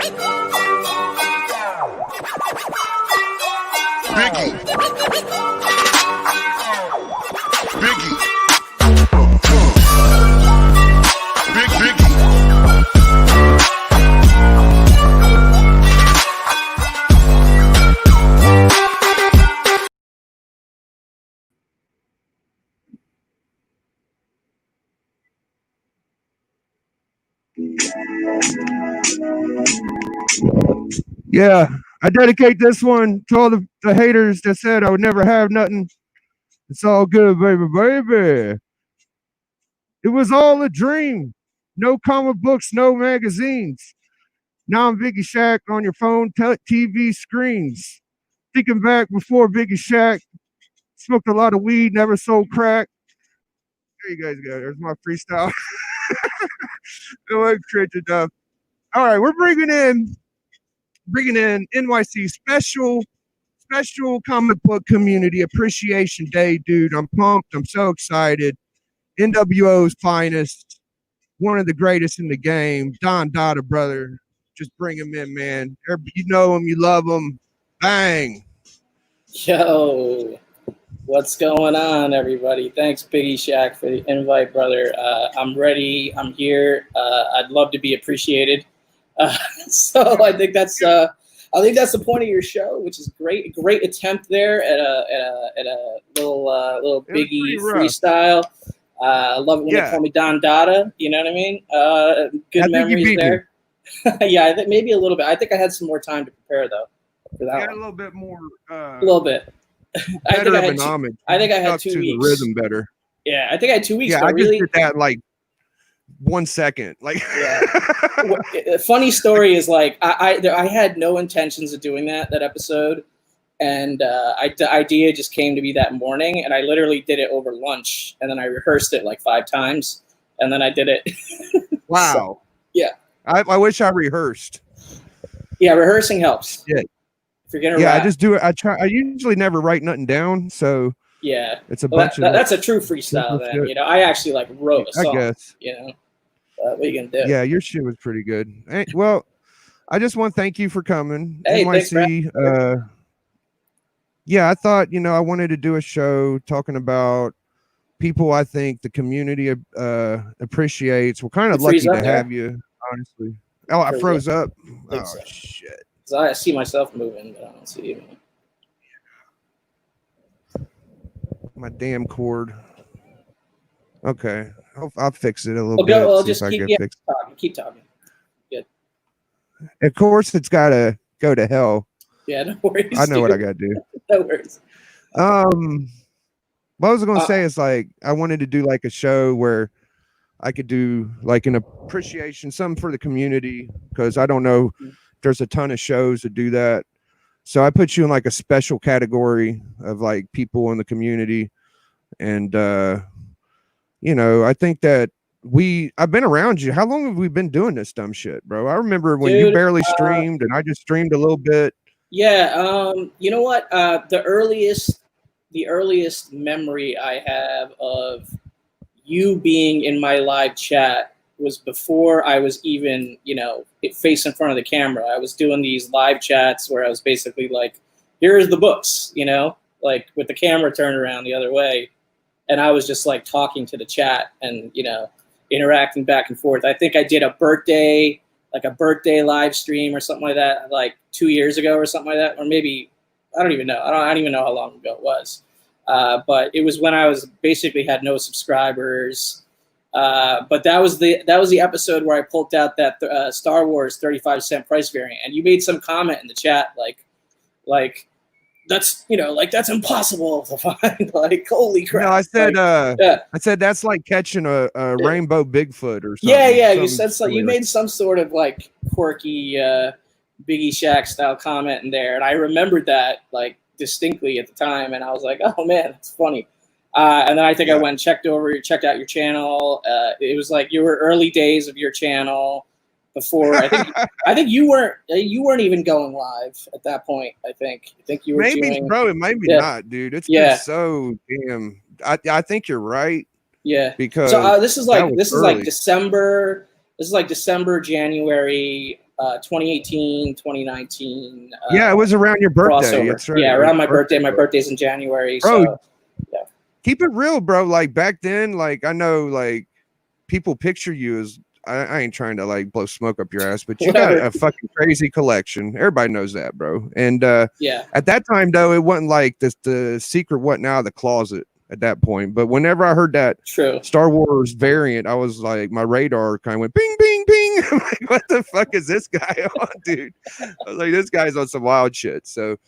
Biggie. Biggie. Big Biggie. Yeah, I dedicate this one to all the haters that said I would never have nothing. It's all good, baby, baby. It was all a dream. No comic books, no magazines. Now I'm Biggie Shaq on your phone, TV screens. Thinking back before Biggie Shaq, smoked a lot of weed, never sold crack. There you guys go. There's my freestyle. It wasn't cringe enough. All right, we're bringing in NYC special comic book community appreciation day, dude. I'm pumped. I'm so excited. NWO's finest, one of the greatest in the game, Dotta, brother. Just bring him in, man. You know him, you love him. Bang. Yo, what's going on, everybody? Thanks, Biggie Shaq, for the invite, brother. I'm ready. I'm here. I'd love to be appreciated. So I think that's the point of your show, which is great. A great attempt there at a little Biggie freestyle. I love it when they call me Dotta. You know what I mean? Good memories there. Yeah, I think maybe a little bit. I think I had some more time to prepare though. For that had a little bit more. A little bit. I think I had 2 weeks. The rhythm better. Yeah, I think I had 2 weeks. Yeah, I really just did that like 1 second. Like, yeah. Funny story is like I had no intentions of doing that episode, and the idea just came to me that morning, and I literally did it over lunch, and then I rehearsed it like 5 times, and then I did it. Wow. So, yeah. I wish I rehearsed. Yeah, rehearsing helps. Yeah. If you're gonna rap. I just do it. I usually never write nothing down, so yeah, it's a bunch of. That's a true freestyle. Then you know, I actually like wrote a song. I guess. You know, what are you gonna do? Yeah, your shit was pretty good. Hey, well, I just want to thank you for coming. Hey, NYC. Thanks, yeah, I thought I wanted to do a show talking about people I think the community appreciates. We're kind of lucky to have you, honestly. Oh, I froze up. Oh so. Shit. So I see myself moving, but I don't see you. My damn cord. Okay, I'll fix it a little bit. Well, just keep talking. Good. Of course, it's got to go to hell. Yeah, no worries. I know what I got to do. No worries. What I was going to say is like I wanted to do like a show where I could do like an appreciation, something for the community, because I don't know. There's a ton of shows that do that. So I put you in like a special category of like people in the community. And, I think that I've been around you. How long have we been doing this dumb shit, bro? I remember when you barely streamed and I just streamed a little bit. Yeah. You know what? The earliest memory I have of you being in my live chat was before I was even, face in front of the camera. I was doing these live chats where I was basically like, here's the books, like with the camera turned around the other way. And I was just like talking to the chat and, interacting back and forth. I think I did a birthday live stream or something like that, like 2 years ago or something like that. Or maybe, I don't even know. I don't even know how long ago it was. But it was when I was basically had no subscribers. But that was the episode where I pulled out that Star Wars 35-cent price variant, and you made some comment in the chat like that's that's impossible to find. Like, holy crap! No, I said I said that's like catching a rainbow Bigfoot or something. Yeah. You said so. You made some sort of like quirky Biggie Shaq style comment in there, and I remembered that like distinctly at the time, and I was like, oh man, that's funny. And then I think I went and checked out your channel. It was like you were early days of your channel before. I think you weren't even going live at that point. I think you were bro. It might be not, dude. It's been so damn. I think you're right. Yeah. Because this is like December. This is like December, January 2018, 2019. Yeah, it was around your birthday. Crossover. That's right. Yeah, around my birthday. My birthday's in January. Bro, So yeah. Keep it real, bro. Like back then, like I know, like people picture you as I ain't trying to like blow smoke up your ass, but you got a fucking crazy collection. Everybody knows that, bro. And yeah, at that time though, it wasn't like the secret wasn't out of the closet at that point. But whenever I heard that Star Wars variant, I was like, my radar kind of went bing, bing, bing. I'm like, what the fuck is this guy on, dude? I was like, this guy's on some wild shit. So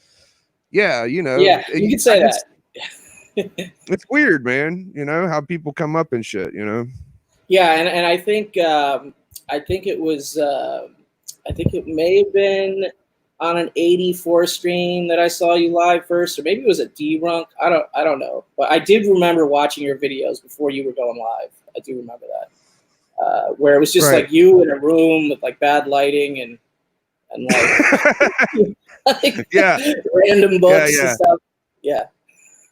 yeah, you know, yeah, you could say that. It's weird, man. You know how people come up and shit. You know. Yeah, and I think it was I think it may have been on an 84 stream that I saw you live first, or maybe it was a D-Runk. I don't know, but I did remember watching your videos before you were going live. I do remember that, where it was just like you in a room with like bad lighting and like, yeah, random books and stuff. Yeah.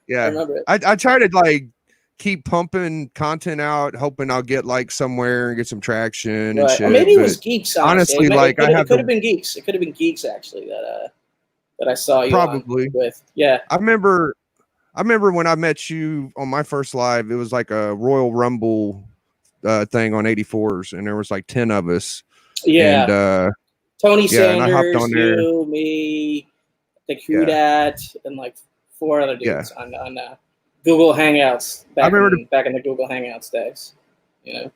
Yeah, I remember it. I try to like keep pumping content out, hoping I'll get like somewhere and get some traction and shit. Or maybe it was Geeks. Honestly, like it could have been Geeks. It could have been Geeks actually that I saw you probably with. Yeah, I remember when I met you on my first live. It was like a Royal Rumble thing on 84s, and there was like 10 of us. Yeah, and Tony Sanders, and I hopped on there. you, me, the Kudat, and like 4 other dudes on Google Hangouts back in the Google Hangouts days. You know, that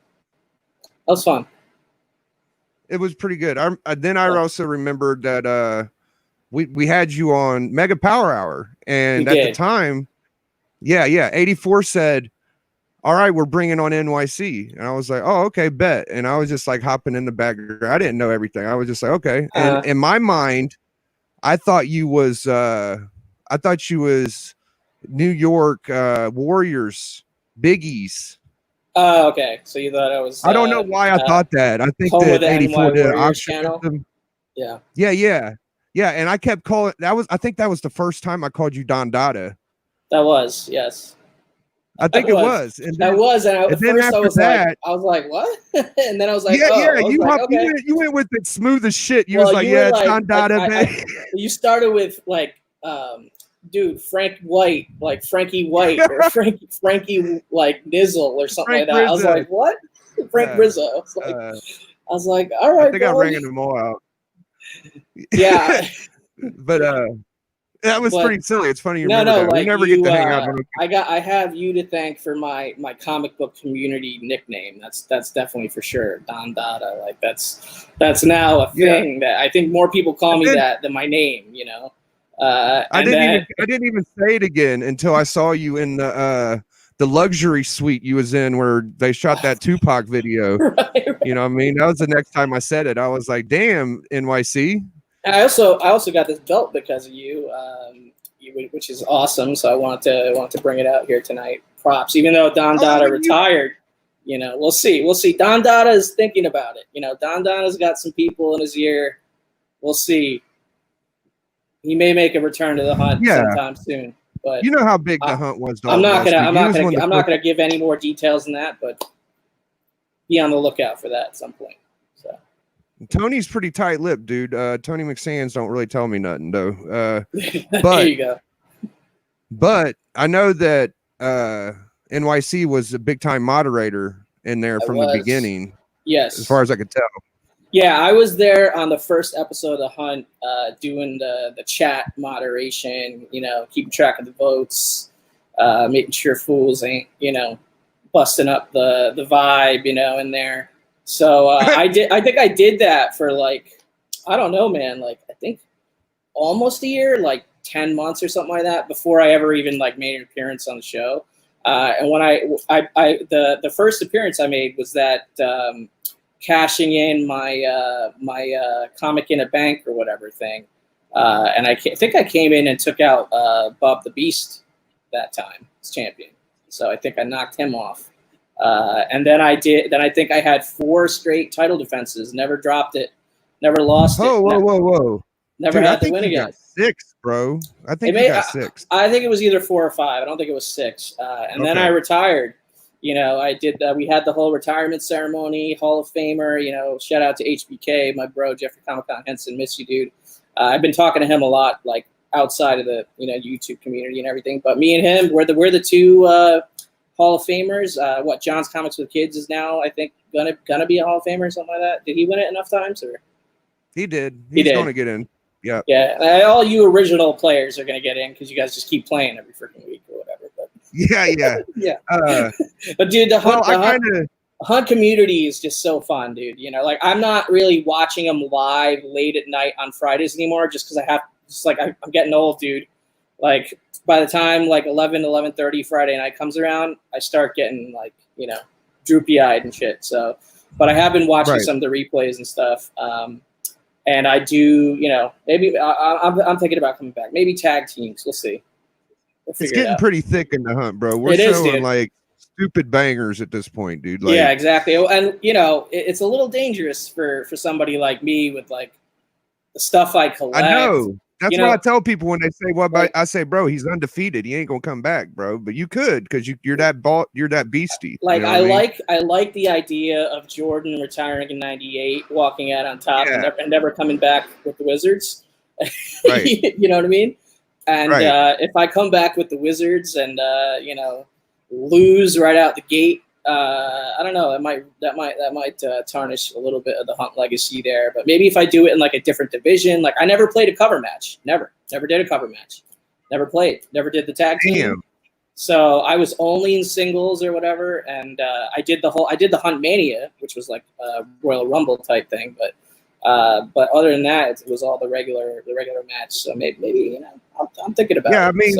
was fun. It was pretty good. I also remembered that we had you on Mega Power Hour, and at the time, 84 said, "All right, we're bringing on NYC," and I was like, "Oh, okay, bet." And I was just like hopping in the background. I didn't know everything. I was just like, "Okay." And in my mind, I thought you was New York Warriors, Biggies. Oh, okay. So you thought I was. I don't know why I thought that. I think that 84 did an Yeah, and I kept calling. I think that was the first time I called you Don Dotta. That was, yes. I think it was. And then, at first I was like, what? And then I was like, you went with the smoothest shit. You was like, it's Don Dotta. You started with like, dude, Frank White, like Frankie White, or Frankie like Nizzle or something like that. Rizzo. I was like, what? Frank Rizzo. I was like, all right. I think I'm ringing them all out. Yeah. But that was pretty silly. It's funny you remember that. Like we never get to hang out. I have you to thank for my comic book community nickname. That's definitely for sure. Don Dotta. Like that's now a thing that I think more people call me that than my name, you know. I didn't even say it again until I saw you in the luxury suite you was in where they shot that Tupac video. Right. You know what I mean? That was the next time I said it. I was like, damn, NYC. I also got this belt because of you, which is awesome. So I want to bring it out here tonight. Props, even though Don Dotta retired. You know, we'll see. Don Dotta is thinking about it. You know, Don Dotta's got some people in his ear. We'll see. He may make a return to the hunt sometime soon. But you know how big the hunt was. I'm not gonna give any more details than that, but be on the lookout for that at some point. So Tony's pretty tight-lipped, dude. Tony McSands don't really tell me nothing though. But there you go. But I know that NYC was a big-time moderator in there from the beginning. Yes, as far as I could tell. Yeah, I was there on the first episode of the hunt, doing the chat moderation, you know, keeping track of the votes, making sure fools ain't, you know, busting up the vibe, you know, in there. So I think I did that for like, I don't know, man, like I think almost a year, like 10 months or something like that before I ever even like made an appearance on the show. And when the first appearance I made was that, cashing in my comic in a bank or whatever thing, and I think I came in and took out Bob the Beast that time as champion. So I think I knocked him off, and then I think I had 4 straight title defenses. Never dropped it, never lost it. Whoa! Never Dude, had to win again. 6, bro. I think you got 6. I think it was either 4 or 5. I don't think it was 6. And then I retired. You know, I did. We had the whole retirement ceremony, Hall of Famer. You know, shout out to HBK, my bro Jeffrey Comic Con Henson. Miss you, dude. I've been talking to him a lot, like outside of the YouTube community and everything. But me and him, we're the two Hall of Famers. What John's Comics with Kids is now, I think, gonna be a Hall of Famer or something like that. Did he win it enough times? Or He did. He's going to get in. Yeah. Yeah. All you original players are gonna get in because you guys just keep playing every freaking week or whatever. But Yeah. yeah. But dude, the hunt community is just so fun, dude. You know, like I'm not really watching them live late at night on Fridays anymore, just because I'm getting old, dude. Like by the time like 11:30 Friday night comes around, I start getting like, you know, droopy eyed and shit. So, but I have been watching some of the replays and stuff. And I do, you know, maybe I'm thinking about coming back. Maybe tag teams. We'll see. It's getting pretty thick in the hunt, bro. We're showing like stupid bangers at this point, dude. Like, yeah, exactly. And you know, it's a little dangerous for somebody like me with like the stuff I collect. I know. That's what I tell people when they say, "What?" I say, "Bro, he's undefeated. He ain't gonna come back, bro." But you could, because you're that beastie. Like you know I like the idea of Jordan retiring in '98, walking out on top, and never coming back with the Wizards. Right. You know what I mean? And if I come back with the Wizards and you know, lose right out the gate, I don't know. That might tarnish a little bit of the Hunt legacy there. But maybe if I do it in like a different division, like I never played a cover match, never did a cover match, never did the tag team. Damn. So I was only in singles or whatever, and I did the Hunt Mania, which was like a Royal Rumble type thing. But other than that, it was all the regular match. So maybe you know, I'm thinking about it. Yeah, I mean,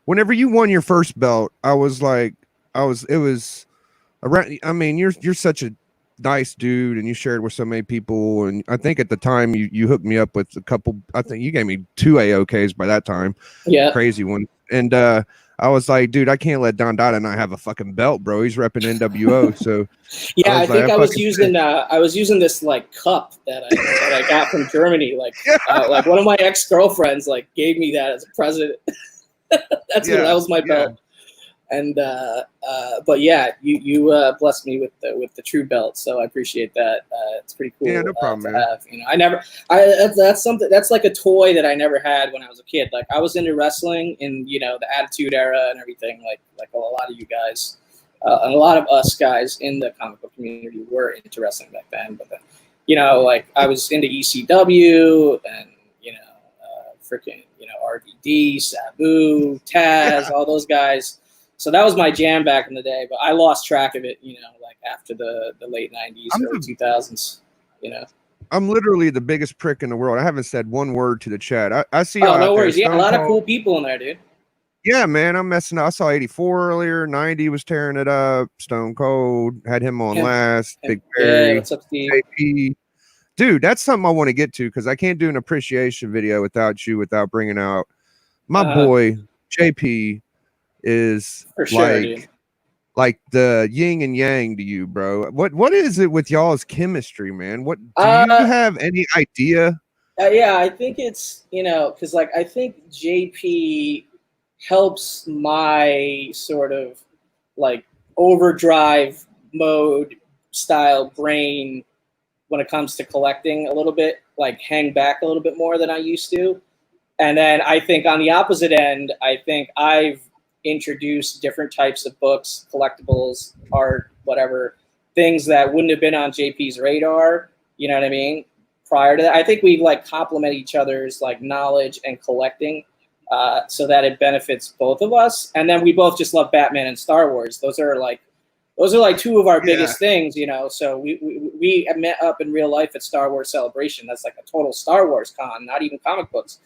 whenever you won your first belt, it was around. I mean, you're such a nice dude, and you shared with so many people. And I think at the time you hooked me up with a couple. I think you gave me 2 AOKs by that time. Yeah, crazy one. And I was like, dude, I can't let Don Dotta not have a fucking belt, bro. He's repping NWO. So yeah, I think I was using this like cup that I got from Germany. Like like one of my ex-girlfriends like gave me that as a present. That was my belt. And but yeah, you blessed me with the true belt, so I appreciate that. It's pretty cool. Yeah, no problem, to have. You know, that's something that's like a toy that I never had when I was a kid. Like I was into wrestling in, you know, the Attitude Era and everything. Like a lot of you guys, and a lot of us guys in the comic book community were into wrestling back then. But you know, like I was into ECW and you know, freaking, you know, RVD, Sabu, Taz, all those guys. So that was my jam back in the day, but I lost track of it, you know, like after the late 90s, early 2000s, you know. I'm literally the biggest prick in the world. I haven't said one word to the chat. I see. Oh, no worries. Yeah, a lot of cool people in there, dude. Yeah, man, I'm messing up. I saw 84 earlier. 90 was tearing it up. Stone Cold had him on last. Big Perry. What's up, Steve? JP. Dude, that's something I want to get to because I can't do an appreciation video without bringing out my boy JP. Is for sure, like the yin and yang to you, bro. What is it with y'all's chemistry, man? What do you have any idea? Yeah, I think it's, you know, because like I think JP helps my sort of like overdrive mode style brain when it comes to collecting a little bit, like hang back a little bit more than I used to. And then I think on the opposite end, I think I've introduced different types of books, collectibles, art, whatever, things that wouldn't have been on JP's radar, you know what I mean, prior to that. I think we like complement each other's like knowledge and collecting, so that it benefits both of us. And then we both just love Batman and Star Wars. Those are like two of our biggest things, you know. So we met up in real life at Star Wars Celebration. That's like a total Star Wars con, not even comic books.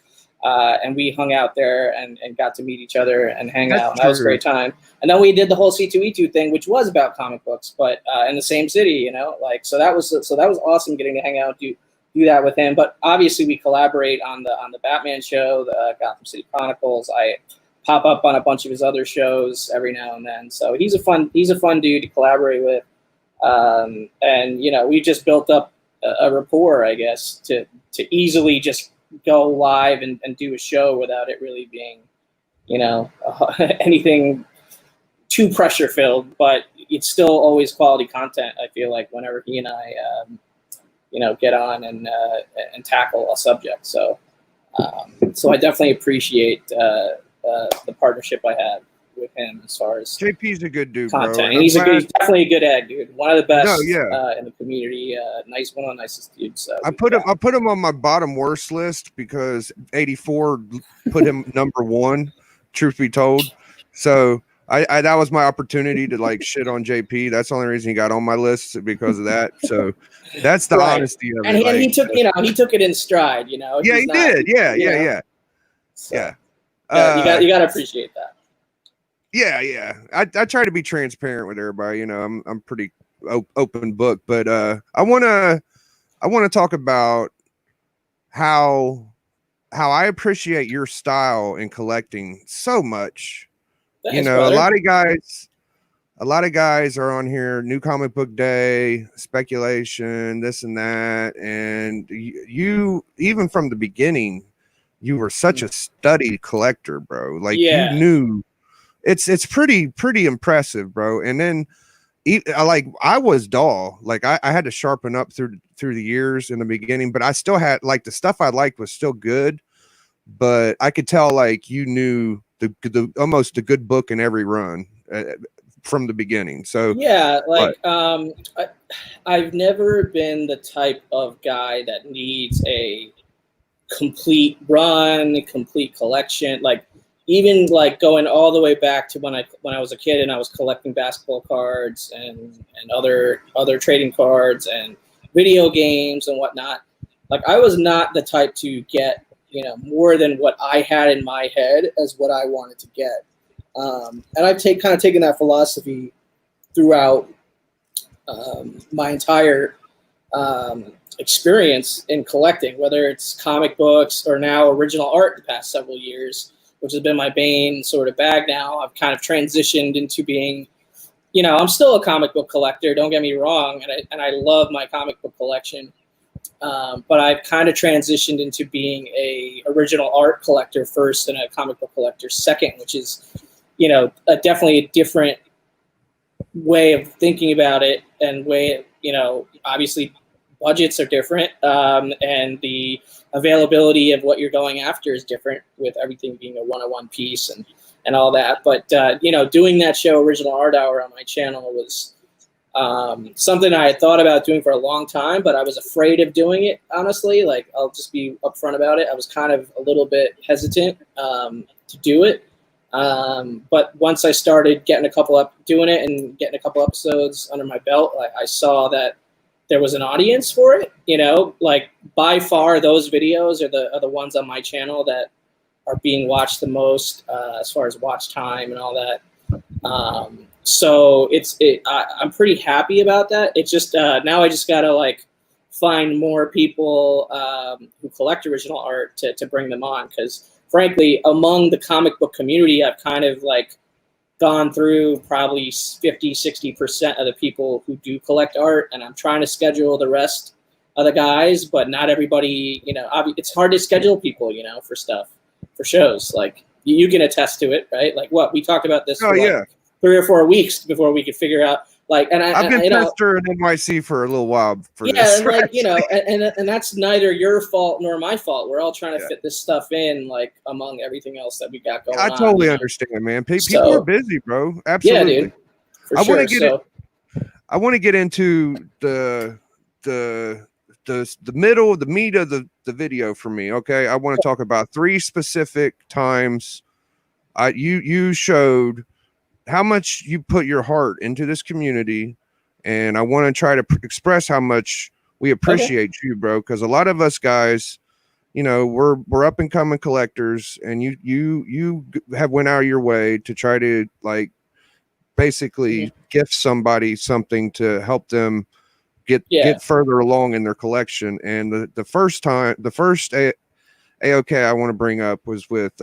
And we hung out there and got to meet each other and hang out. And that was a great time. And then we did the whole C2E2 thing, which was about comic books, but in the same city, you know, like, so that was awesome getting to hang out, do that with him. But obviously we collaborate on the Batman show, the Gotham City Chronicles. I pop up on a bunch of his other shows every now and then. So he's a fun dude to collaborate with. And, you know, we just built up a rapport, I guess, to easily just go live and do a show without it really being, you know, anything too pressure filled, but it's still always quality content. I feel like whenever he and I, get on and tackle a subject. So I definitely appreciate the partnership I have with him as far as JP's a good dude, content. bro. And he's definitely a good egg, dude. One of the best No, yeah. in the community. One of the nicest dudes. I put him on my bottom worst list because 84 put him number 1, truth be told. So I that was my opportunity to like shit on JP. That's the only reason he got on my list, because of that. So that's the honesty of and it. And he took he took it in stride, Yeah, he did. Yeah. So, yeah. You gotta appreciate that. Yeah. I try to be transparent with everybody. I'm pretty open book, but I wanna talk about how I appreciate your style in collecting so much. Thanks, A brother. lot of guys are on here, New Comic Book Day, speculation, this and that, and you even from the beginning, you were such a studied collector, bro. Like you knew. It's pretty impressive, bro. And then I was dull. Like I had to sharpen up through the years in the beginning, but I still had like the stuff I liked was still good, but I could tell like you knew the almost a good book in every run from the beginning. So yeah, like I've never been the type of guy that needs a complete run, complete collection. Like even like going all the way back to when I was a kid and I was collecting basketball cards and other trading cards and video games and whatnot. Like I was not the type to get more than what I had in my head as what I wanted to get. And I've kind of taken that philosophy throughout my entire experience in collecting, whether it's comic books or now original art the past several years, which has been my main sort of bag now. I've kind of transitioned into being, I'm still a comic book collector, don't get me wrong, and I love my comic book collection. But I've kind of transitioned into being a original art collector first and a comic book collector second, which is, definitely a different way of thinking about it and way, obviously budgets are different, and the availability of what you're going after is different with everything being a one-on-one piece and all that. But, doing that show, Original Art Hour, on my channel was something I had thought about doing for a long time, but I was afraid of doing it, honestly. Like, I'll just be upfront about it. I was kind of a little bit hesitant to do it. But once I started getting doing it and getting a couple episodes under my belt, I saw that there was an audience for it. Like by far those videos are the ones on my channel that are being watched the most as far as watch time and all that. So I'm pretty happy about that. It's just now I just gotta like find more people who collect original art to bring them on, because frankly, among the comic book community, I've kind of like gone through probably 50-60% of the people who do collect art, and I'm trying to schedule the rest of the guys, but not everybody. It's hard to schedule people, for stuff, for shows. Like you can attest to it, right? Like what we talked about this. For like 3 or 4 weeks before we could figure out. Like, and I've been tester in NYC for a little while for this. Yeah, like and that's neither your fault nor my fault. We're all trying to fit this stuff in, like among everything else that we got going on. I totally understand, man. People are busy, bro. Absolutely. Yeah, dude. For sure. I want to get into the middle, the meat of the video for me. Okay, I want to talk about 3 specific times you showed how much you put your heart into this community, and I want to try to express how much we appreciate you, bro. Because a lot of us guys, we're up and coming collectors, and you have went out of your way to try to like basically gift somebody something to help them get further along in their collection. And the first AOK I want to bring up was with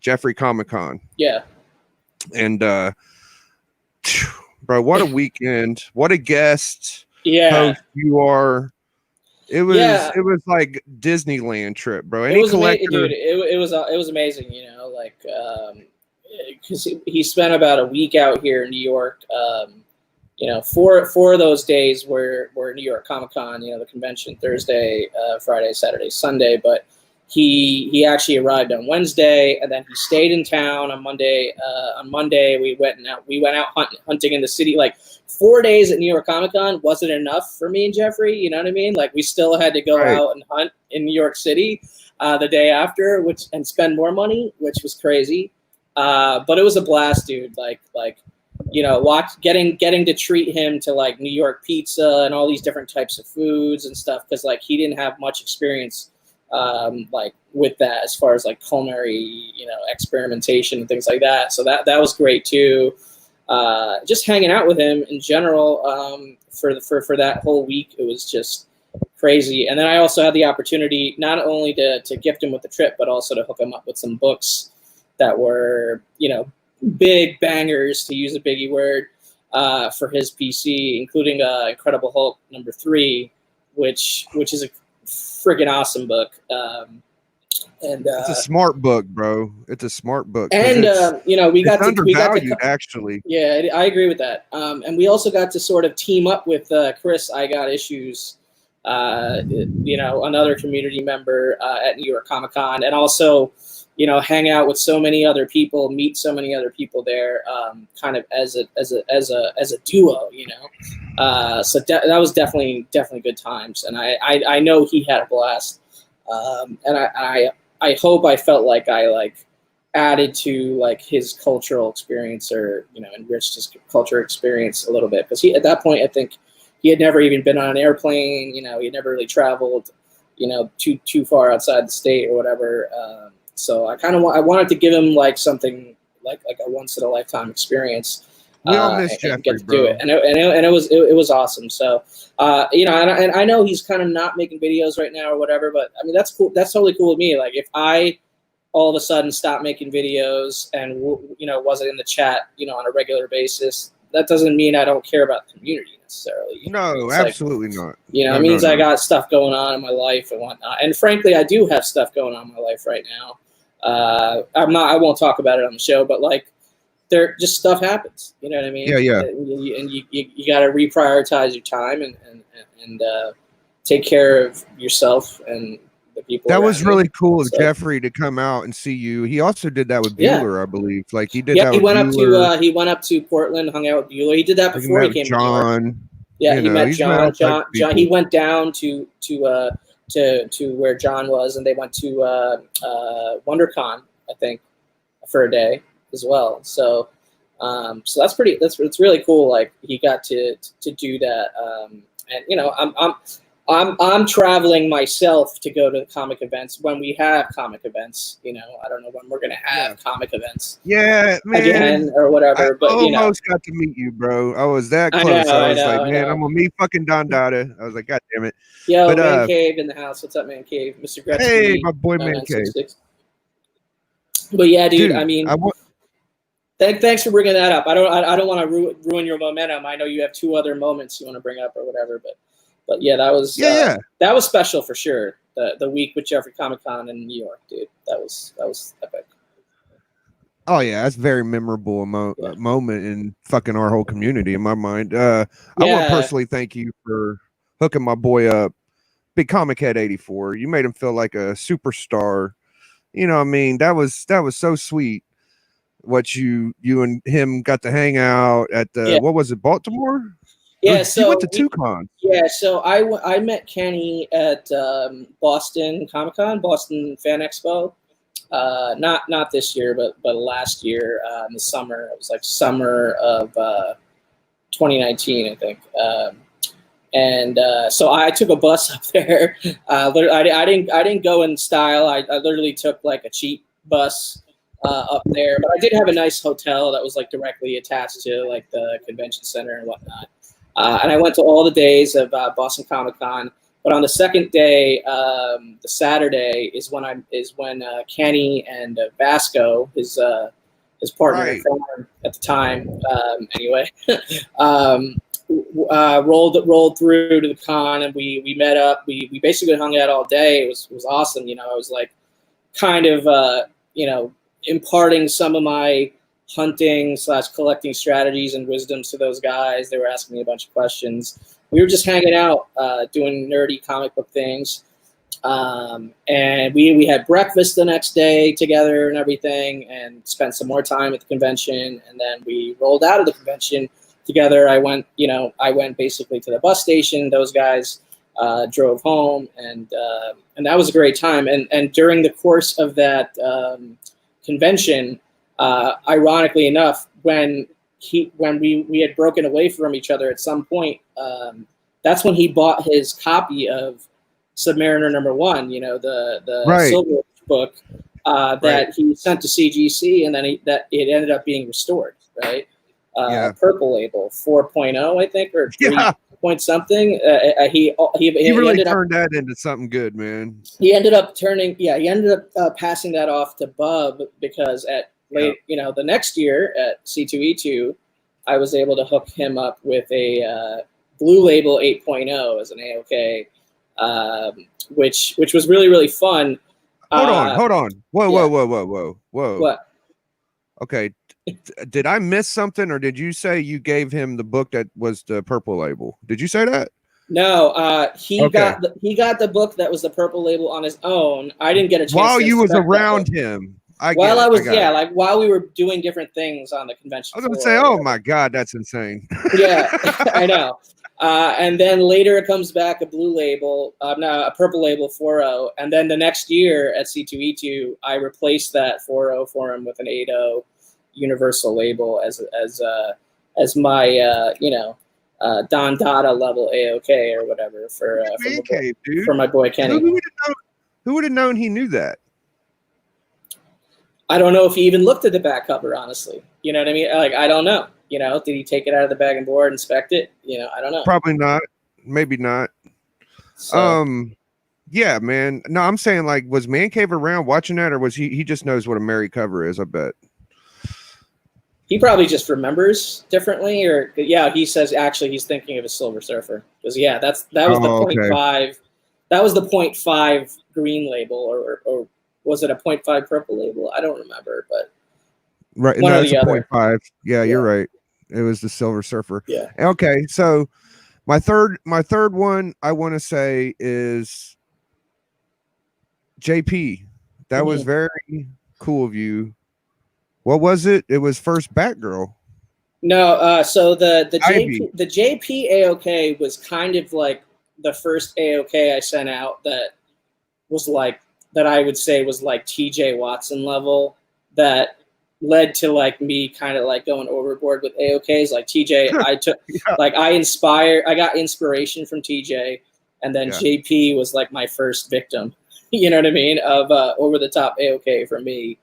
Jeffrey Comic-Con. Yeah. And bro, what a weekend! What a guest host you are. It was like Disneyland trip, bro. Any collector, dude. It was amazing. because he spent about a week out here in New York. You know, four of those days were New York Comic Con, you know, the convention, Thursday, Friday, Saturday, Sunday. But he actually arrived on Wednesday, and then he stayed in town on Monday. On Monday, we went out hunting in the city. Like 4 days at New York Comic Con wasn't enough for me and Jeffrey. You know what I mean? Like we still had to go Right. out and hunt in New York City the day after, and spend more money, which was crazy. But it was a blast, dude. Like you know, getting to treat him to like New York pizza and all these different types of foods and stuff, because like he didn't have much experience like with that as far as like culinary, you know, experimentation and things like that. So that was great too. Just hanging out with him in general for that whole week, it was just crazy. And then I also had the opportunity not only to gift him with the trip, but also to hook him up with some books that were, you know, big bangers, to use a biggie word, for his PC, including Incredible Hulk #3, which is a freaking awesome book. And It's a smart book, bro. It's a smart book. And you know, we got undervalued, actually. Yeah, I agree with that. And we also got to sort of team up with Chris. I Got Issues, you know, another community member at New York Comic Con, and also, you know, hang out with so many other people, meet so many other people there, kind of as a duo, you know. So that was definitely good times, and I know he had a blast, and I hope I felt like I like added to like his cultural experience, or, you know, enriched his culture experience a little bit, because he, at that point, I think he had never even been on an airplane, you know, he had never really traveled, you know, too far outside the state or whatever. So I kind of I wanted to give him like something like a once in a lifetime experience. We all miss Jeffrey, and get to bro. do it, and it was awesome. So you know, and I know he's kind of not making videos right now or whatever, but I mean, that's cool. That's totally cool with me. Like if I all of a sudden stopped making videos and, you know, wasn't in the chat, you know, on a regular basis, that doesn't mean I don't care about the community necessarily. No, it's absolutely like, not. You know, no, it means no, I got stuff going on in my life and whatnot. And frankly, I do have stuff going on in my life right now. I won't talk about it on the show, but like, there just stuff happens. You know what I mean? Yeah. And you got to reprioritize your time and take care of yourself and the people. That was really cool of So, Jeffrey to come out and see you. He also did that with Yeah. Bueller, I believe. Like he did Yeah, that he with went Bueller. up to he went up to Portland, hung out with Bueller. He did that before he came to New York. John. Yeah, he met he's John. all types of John. people. He went down to where John was, and they went to WonderCon, I think, for a day as well. So, so that's pretty. It's really cool. Like he got to do that, and you know, I'm traveling myself to go to comic events when we have comic events. You know, I don't know when we're gonna have comic events. Yeah, man. Again or whatever. But you know, almost got to meet you, bro. I was that I close. know, I was I like, know, I man, know. I'm gonna meet fucking Don Dotta. I was like, God damn it. Yo, But, Man Cave in the house. What's up, Man Cave? Mr. Gretzky. Hey, my boy Man Cave. 9966. But yeah, dude. I mean, thanks for bringing that up. I don't want to ruin your momentum. I know you have two other moments you want to bring up or whatever, but yeah, that was that was special for sure. The week with Jeffrey Comic Con in New York, dude. That was epic. Oh yeah, that's a very memorable moment in fucking our whole community in my mind. I want to personally thank you for hooking my boy up, Big Comic Head 84. You made him feel like a superstar. You know what I mean? That was so sweet. What you and him got to hang out at the what was it, Baltimore? Yeah, you so went to two cons. Yeah, so I met Kenny at Boston Comic Con, Boston Fan Expo. Not this year, but last year in the summer. It was like summer of 2019, I think. And so I took a bus up there. I didn't go in style. I literally took like a cheap bus up there, but I did have a nice hotel that was like directly attached to like the convention center and whatnot. And I went to all the days of Boston Comic Con. But on the second day, the Saturday, is when Kenny and Vasco, his partner at the time, anyway, rolled through to the con, and we met up. We basically hung out all day. It was awesome. You know, I was like kind of you know, imparting some of my hunting / collecting strategies and wisdoms to those guys. They were asking me a bunch of questions. We were just hanging out, doing nerdy comic book things. And we had breakfast the next day together and everything, and spent some more time at the convention. And then we rolled out of the convention together. I went basically to the bus station. Those guys drove home, and that was a great time. And during the course of that convention, ironically enough, when we had broken away from each other at some point, that's when he bought his copy of Submariner #1, the Right. Silver book that he sent to CGC, and then it ended up being restored, right? Purple Label 4.0, I think, or 3 point something. He really ended turned that into something good, man. He ended up passing that off to Bub, because the next year at C2E2, I was able to hook him up with a Blue Label 8.0 as an AOK, which was really, really fun. Hold on. Whoa. What? Okay. Did I miss something, or did you say you gave him the book that was the Purple Label? Did you say that? No, he got the book that was the Purple Label on his own. I didn't get a chance while to you was inspect that around book. him. While we were doing different things on the convention. I was gonna say, oh my God, that's insane. Yeah, I know. And then later it comes back a Blue Label, a Purple Label 4.0, and then the next year at C2E2, I replaced that 4.0 for him with an 8.0 Universal Label as my Don Dotta level AOK or whatever for my boy Kenny. Who would have known he knew that? I don't know if he even looked at the back cover, honestly. You know what I mean? Like, I don't know. Did he take it out of the bag and board, inspect it? I don't know. Probably not. Maybe not. So. Yeah, man. No, I'm saying, like, was Man Cave around watching that, or was he just knows what a Mary cover is, I bet. He probably just remembers differently, or he says actually he's thinking of a Silver Surfer, because that was the 0.5. That was the 0.5 green label, or was it a 0.5 purple label? I don't remember, but right, no, it's a 0.5. Yeah, you're right. It was the Silver Surfer. Yeah. Okay, so my third one I want to say is JP. That was very cool of you. What was it? It was first Batgirl. No, so the JP AOK was kind of like the first AOK I sent out that was like, that I would say was like TJ Watson level, that led to like me kind of like going overboard with AOKs. Like TJ, I took I got inspiration from TJ, and then JP was like my first victim, you know what I mean, of over the top AOK for me.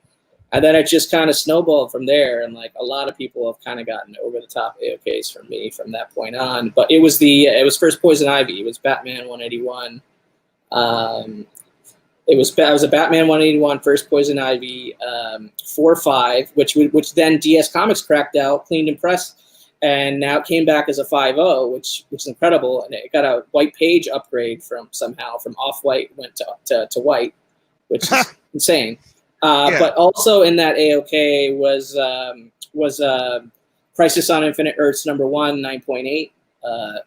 And then it just kind of snowballed from there, and like a lot of people have kind of gotten over the top AOKs from me from that point on. But it was first Poison Ivy. It was Batman 181. It was a Batman 181 first Poison Ivy 4.5, which then DS Comics cracked out, cleaned and pressed, and now it came back as a 5.0, which is incredible. And it got a white page upgrade from off-white went to white, which is insane. But also in that AOK was Crisis on Infinite Earths #1 9.8,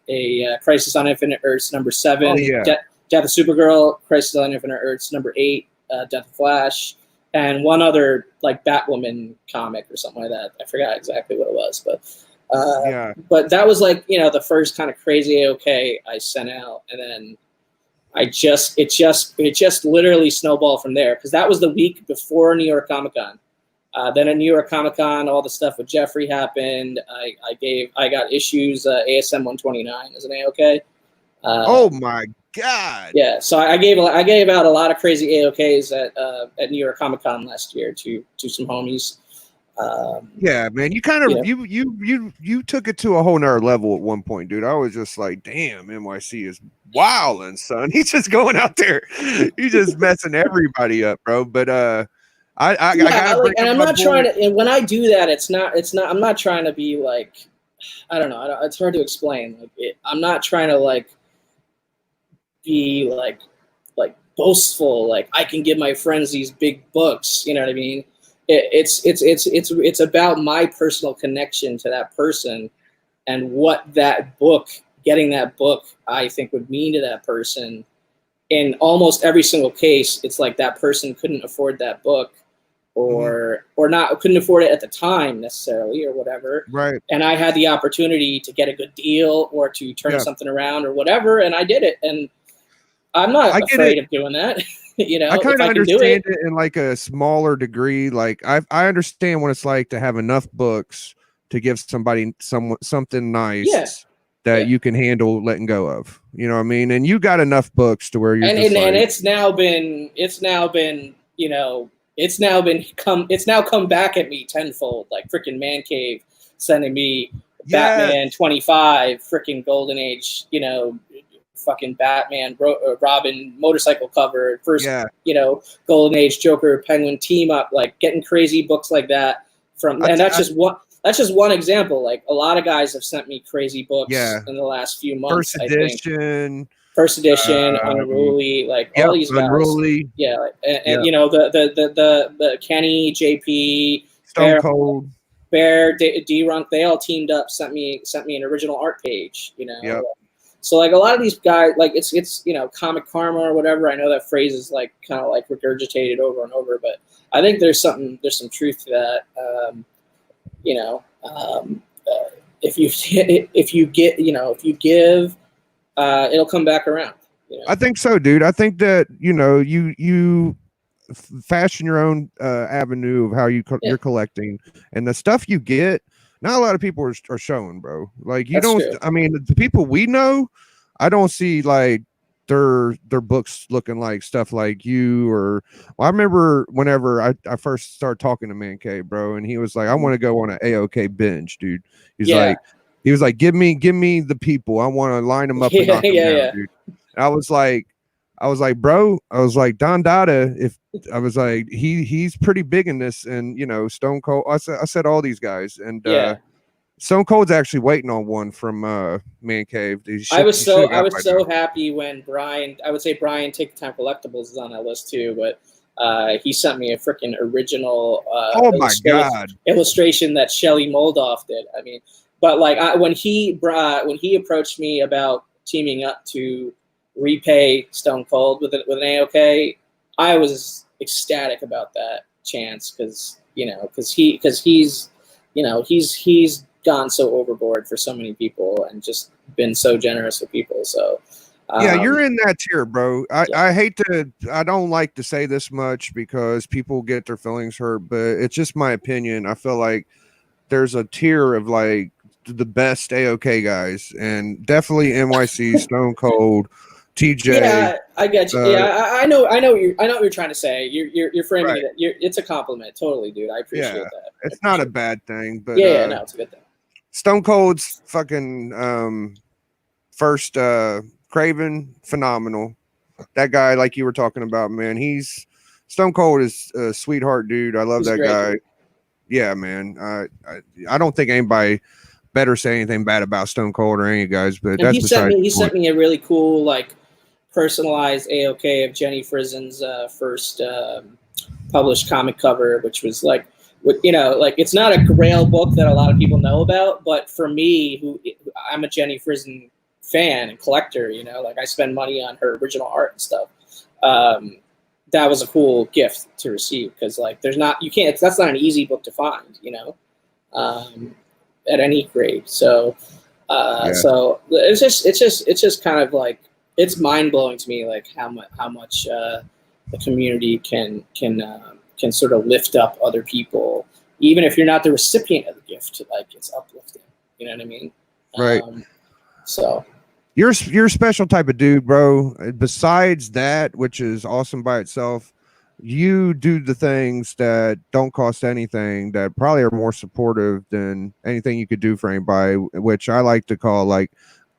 a Crisis on Infinite Earths #7, Death of Supergirl, Crisis on Infinite Earths #8, Death of Flash, and one other like Batwoman comic or something like that. I forgot exactly what it was, but that was like the first kind of crazy AOK I sent out, and then it just literally snowballed from there, because that was the week before New York Comic Con. Then at New York Comic Con, all the stuff with Jeffrey happened. I got issues ASM 129 as an AOK. Oh my God! Yeah, so I gave out a lot of crazy AOKs at New York Comic Con last year to some homies. Yeah, man, you kind of you took it to a whole nother level at one point, dude. I was just like, damn, NYC is wilding, son. He's just going out there, he's just messing everybody up, bro. But I gotta and I'm not trying to. And when I do that, it's not. I'm not trying to be like, I don't know. It's hard to explain. Like, I'm not trying to like be like boastful. Like I can give my friends these big books. You know what I mean? it's about my personal connection to that person and what that book, getting that book, I think would mean to that person. In almost every single case, it's like that person couldn't afford that book, or not couldn't afford it at the time necessarily, or whatever. Right. And I had the opportunity to get a good deal or to turn something around or whatever, and I did it. And I'm not afraid of doing that. You know, I kind if of I can do understand it. it in like a smaller degree. Like I understand what it's like to have enough books to give somebody something nice Yeah. that you can handle letting go of. You know what I mean? And you got enough books to where you're And just and it's now been you know, it's now come back at me tenfold. Like freaking Man Cave sending me Batman 25, freaking Golden Age, you know, fucking Batman Robin motorcycle cover, first you know, Golden Age Joker Penguin team up, like getting crazy books like that from. And that's just one example. Like a lot of guys have sent me crazy books in the last few months. First edition, Unruly, like all these guys. Unruly. Yeah, and you know the Kenny, JP, Stone Cold, Bear, D-Runk, they all teamed up, sent me an original art page. You know. Yep. So like a lot of these guys, like it's you know, comic karma or whatever. I know that phrase is like kind of like regurgitated over and over, but I think there's some truth to that. You know, if you give, it'll come back around. You know? I think so, dude. I think that, you know, you fashion your own avenue of how you're collecting, and the stuff you get. Not a lot of people are showing, bro. Like you don't. True. I mean, the people we know, I don't see like their books looking like stuff like you or. Well, I remember whenever I first started talking to Man Cave, bro, and he was like, "I want to go on an AOK binge, dude." He was like, give me the people. I want to line them up and knock them down, dude. And I was like, bro, Don Dotta, he's pretty big in this, and you know, Stone Cold. I said all these guys, and Stone Cold's actually waiting on one from Man Cave. I was so happy when Brian. I would say Brian Take the Time Collectibles is on that list too, but he sent me a freaking original illustration that Shelley Moldoff did. I mean, but like when he approached me about teaming up to repay Stone Cold with an AOK, I was ecstatic about that chance because he's gone so overboard for so many people and just been so generous with people. So you're in that tier, bro. I don't like to say this much because people get their feelings hurt, but it's just my opinion. I feel like there's a tier of like the best AOK guys, and definitely NYC, Stone Cold, TJ. Yeah, I get you. I know what you're trying to say. You're framing it. It's a compliment, totally, dude. I appreciate that. It's not a bad thing, but no, it's a good thing. Stone Cold's fucking first Craven, phenomenal. That guy, like you were talking about, man, Stone Cold is a sweetheart dude. I love that guy. Dude. Yeah, man. I don't think anybody better say anything bad about Stone Cold or any of you guys, but he sent me a really cool like personalized AOK of Jenny Frizen's first published comic cover, which was like, you know, like it's not a Grail book that a lot of people know about, but for me, I'm a Jenny Frizen fan and collector, you know, like I spend money on her original art and stuff. That was a cool gift to receive because like that's not an easy book to find, you know, at any grade. So so it's just kind of like, it's mind blowing to me, like how much the community can sort of lift up other people, even if you're not the recipient of the gift. Like it's uplifting. You know what I mean? Right. So you're a special type of dude, bro. Besides that, which is awesome by itself, you do the things that don't cost anything that probably are more supportive than anything you could do for anybody, which I like to call like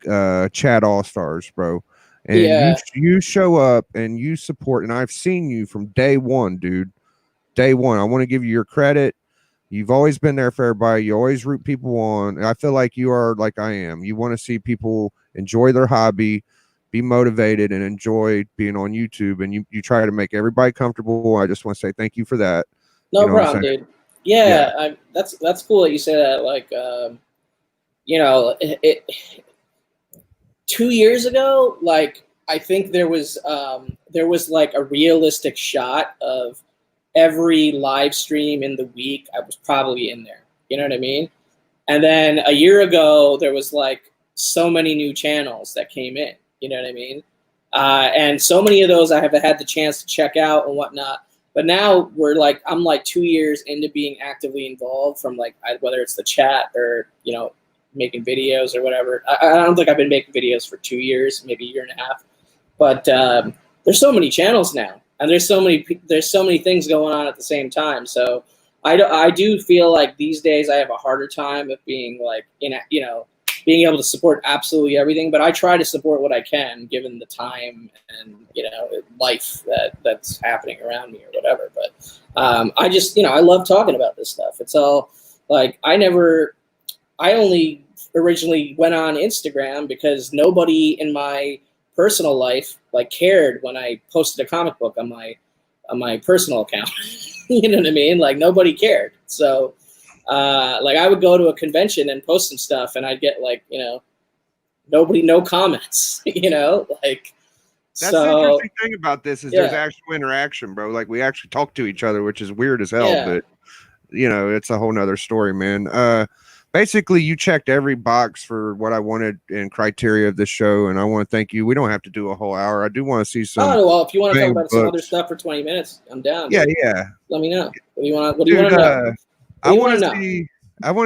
Chad All-Stars, bro. And you show up and you support, and I've seen you from day one, dude. Day one. I want to give you your credit. You've always been there for everybody. You always root people on. And I feel like you are like I am. You want to see people enjoy their hobby, be motivated, and enjoy being on YouTube. And you try to make everybody comfortable. I just want to say thank you for that. No You know what I'm problem, saying? dude. Yeah, that's cool that you say that. Like, you know, 2 years ago, like I think there was like a realistic shot of every live stream in the week. I was probably in there. You know what I mean? And then a year ago, there was like so many new channels that came in. You know what I mean? And so many of those I have had the chance to check out and whatnot. But now I'm like 2 years into being actively involved from like whether it's the chat or making videos or whatever. I don't think I've been making videos for 2 years, maybe a year and a half. But there's so many channels now, and there's so many things going on at the same time. So I do feel like these days I have a harder time of being like being able to support absolutely everything. But I try to support what I can, given the time and life that's happening around me or whatever. But I just I love talking about this stuff. It's all like I only originally went on Instagram because nobody in my personal life like cared when I posted a comic book on my personal account. You know what I mean? Like nobody cared. So like I would go to a convention and post some stuff and I'd get like, no comments, like That's so the interesting thing about this is there's yeah. actual interaction, bro. Like we actually talk to each other, which is weird as hell, Yeah. but it's a whole nother story, man. Basically you checked every box for what I wanted and criteria of this show, and I want to thank you. We don't have to do a whole hour. I do want to see some. Oh well, if you want to talk about some other books. stuff for 20 minutes, I'm down. Yeah, Dude. yeah. Let me know. What do you want to know? I want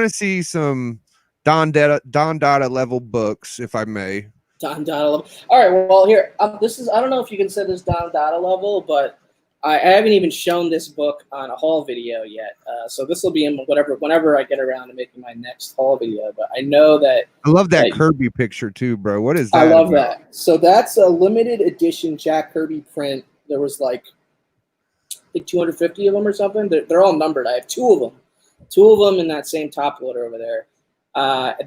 to see some Don Dotta level books, if I may. Don Dada level. All right. Well, here this is. I don't know if you can say this Don Dada level, but I haven't even shown this book on a haul video yet. So this will be in whenever I get around to making my next haul video. But I know that I love that Kirby picture too, bro. What is that? I love that. So that's a limited edition Jack Kirby print. There was like I think 250 of them or something. They're all numbered. I have two of them in that same top loader over there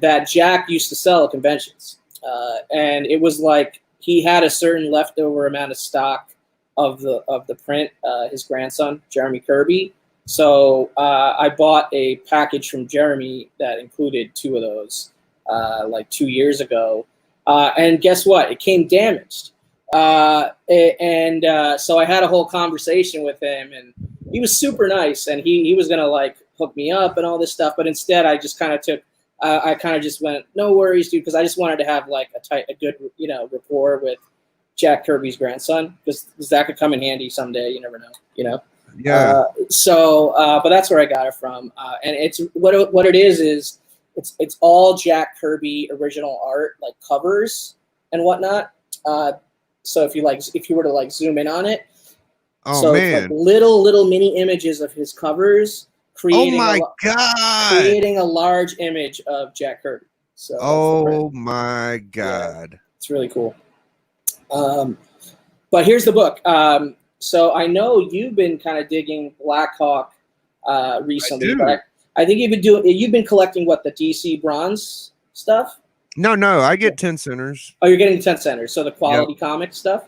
that Jack used to sell at conventions. And it was like he had a certain leftover amount of stock of the print, his grandson, Jeremy Kirby. So I bought a package from Jeremy that included two of those like 2 years ago. And guess what? It came damaged. So I had a whole conversation with him, and he was super nice, and he was going to like hook me up and all this stuff. But instead I just kind of just went, no worries, dude, because I just wanted to have like a good rapport with Jack Kirby's grandson, because that could come in handy someday. You never know, Yeah. But that's where I got it from, and it's what it is it's all Jack Kirby original art, like covers and whatnot. So if you were to like zoom in on it, man, it's like little mini images of his covers. Creating a large image of Jack Kirby. So my God. Yeah, it's really cool. But here's the book. So I know you've been kind of digging Black Hawk recently, but I think you've been collecting the DC bronze stuff? No, I get 10 centers. Oh, you're getting 10 centers. So the quality comic stuff?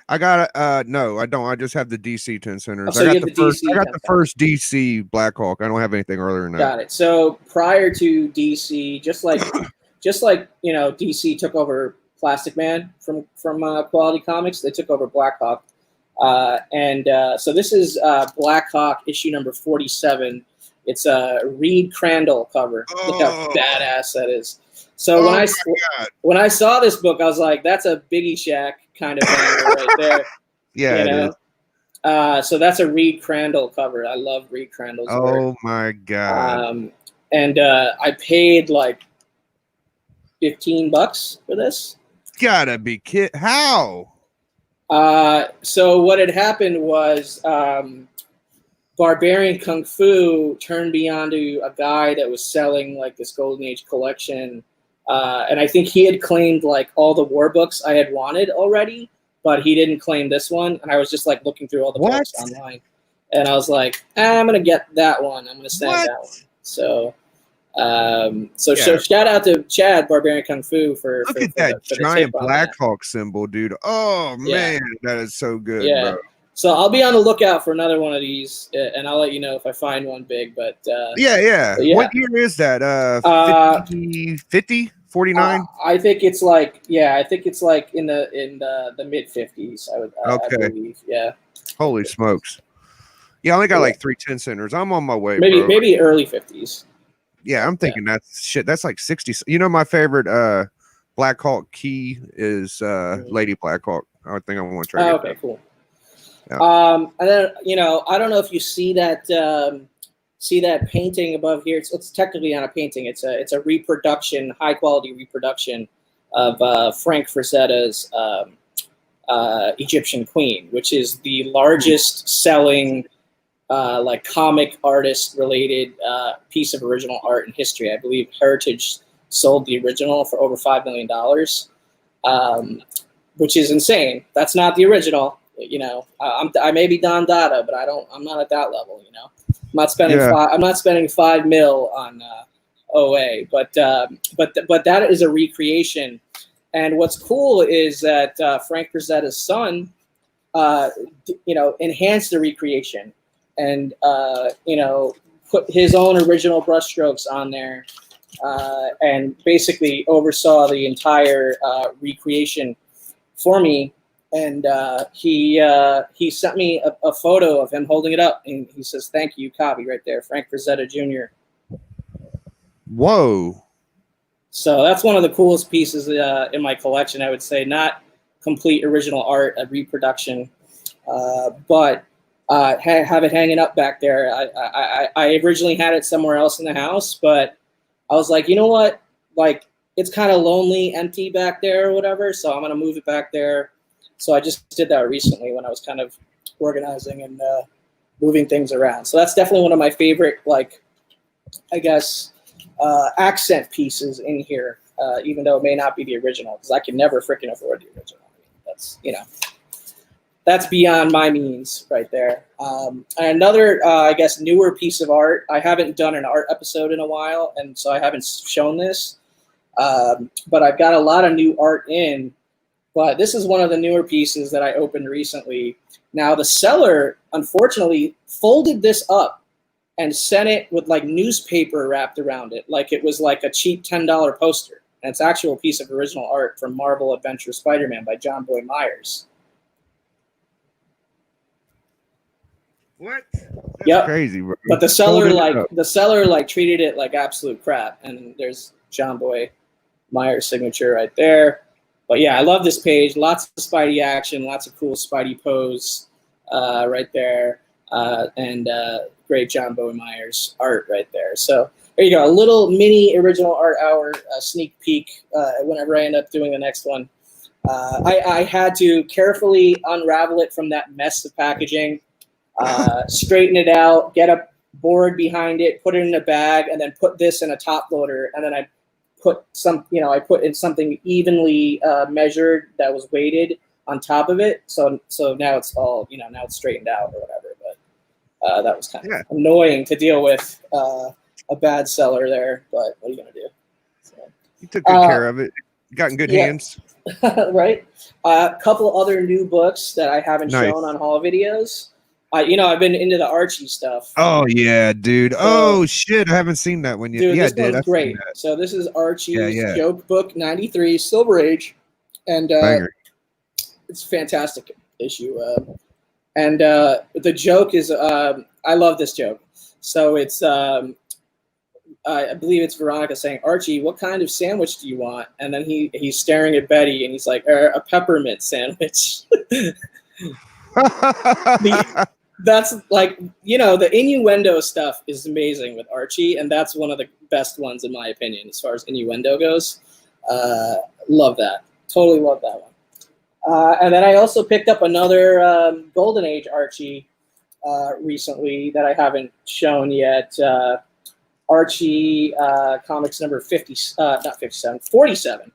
I got no, I don't. I just have the DC 10 centers. So I got the first DC Black Hawk. I don't have anything earlier than that. Got it. So prior to DC, just like DC took over Plastic Man from Quality Comics, they took over Black Hawk. So this is Black Hawk issue number 47. It's a Reed Crandall cover. Look how badass that is. So when I saw this book, I was like, that's a Biggie Shack kind of thing right there. Yeah. So that's a Reed Crandall cover. I love Reed Crandall's work. Oh my God. I paid like $15 for this. Gotta be kid. How? So what had happened was Barbarian Kung Fu turned me onto a guy that was selling like this Golden Age collection. And I think he had claimed like all the war books I had wanted already, but he didn't claim this one. And I was just like looking through all the books online, and I was like, I'm gonna get that one. I'm gonna snag that one. So, so shout out to Chad Barbarian Kung Fu for look at that giant Black Hawk symbol, dude. Oh man, that is so good, bro. So I'll be on the lookout for another one of these, and I'll let you know if I find one big. But yeah. yeah. What year is that? 50, 49? I think it's like I think it's like in the mid 50s. I Okay. believe. Yeah. Holy smokes. Yeah, I only got like 3 10 centers. I'm on my way, Maybe bro. maybe early 50s. Yeah, I'm thinking that's shit. That's like 60. You know, my favorite Black Hawk key is Lady Black Hawk. I think I want to try. Oh, okay, cool. Yeah. And then I don't know if you see that painting above here. It's technically not a painting. It's a reproduction, high quality reproduction of Frank Frazetta's Egyptian Queen, which is the largest selling like comic artist related piece of original art in history. I believe Heritage sold the original for over $5 million, which is insane. That's not the original. You know, I may be Don Dotta, but I'm not at that level. You know, I'm not spending $5 million on OA, but that is a recreation. And what's cool is that Frank Frazetta's son, enhanced the recreation and put his own original brushstrokes on there, and basically oversaw the entire recreation for me. And he sent me a photo of him holding it up, and he says, "Thank you, copy right there, Frank Frazetta Jr." Whoa! So that's one of the coolest pieces in my collection. I would say not complete original art, a reproduction, but have it hanging up back there. I originally had it somewhere else in the house, but I was like, you know what? Like, it's kind of lonely, empty back there or whatever. So I'm gonna move it back there. So I just did that recently when I was kind of organizing and moving things around. So that's definitely one of my favorite, like, I guess, accent pieces in here, even though it may not be the original, because I can never freaking afford the original. That's, that's beyond my means right there. And another, I guess, newer piece of art. I haven't done an art episode in a while, and so I haven't shown this. But I've got a lot of new art in. But this is one of the newer pieces that I opened recently. Now, the seller, unfortunately, folded this up and sent it with like newspaper wrapped around it, like it was like a cheap $10 poster. And it's actual piece of original art from Marvel Adventure Spider-Man by John Boy Myers. What? That's yep. Crazy, bro. But the seller treated it like absolute crap. And there's John Boy Myers' signature right there. But yeah, I love this page. Lots of Spidey action, lots of cool Spidey pose right there, and great John Boy Myers art right there. So there you go, a little mini original art hour sneak peek whenever I end up doing the next one. I had to carefully unravel it from that mess of packaging, straighten it out, get a board behind it, put it in a bag, and then put this in a top loader, and then I put I put in something evenly measured that was weighted on top of it. So now it's all, now it's straightened out or whatever. But that was kind of annoying to deal with, a bad seller there. But what are you going to do? So, you took good care of it. You got in good hands. Right. A couple other new books that I haven't shown on haul videos. I've been into the Archie stuff. Oh yeah, dude. Oh shit, I haven't seen that one yet. Dude, yeah, this one's great. So this is Archie's Joke Book 93, Silver Age, and it's a fantastic issue. And the joke is, I love this joke. So it's, I believe it's Veronica saying, "Archie, what kind of sandwich do you want?" And then he's staring at Betty, and he's like, "A peppermint sandwich." That's like, the innuendo stuff is amazing with Archie, and that's one of the best ones in my opinion as far as innuendo goes. Love that. Totally love that one. And then I also picked up another Golden Age Archie recently that I haven't shown yet. Archie comics number 47.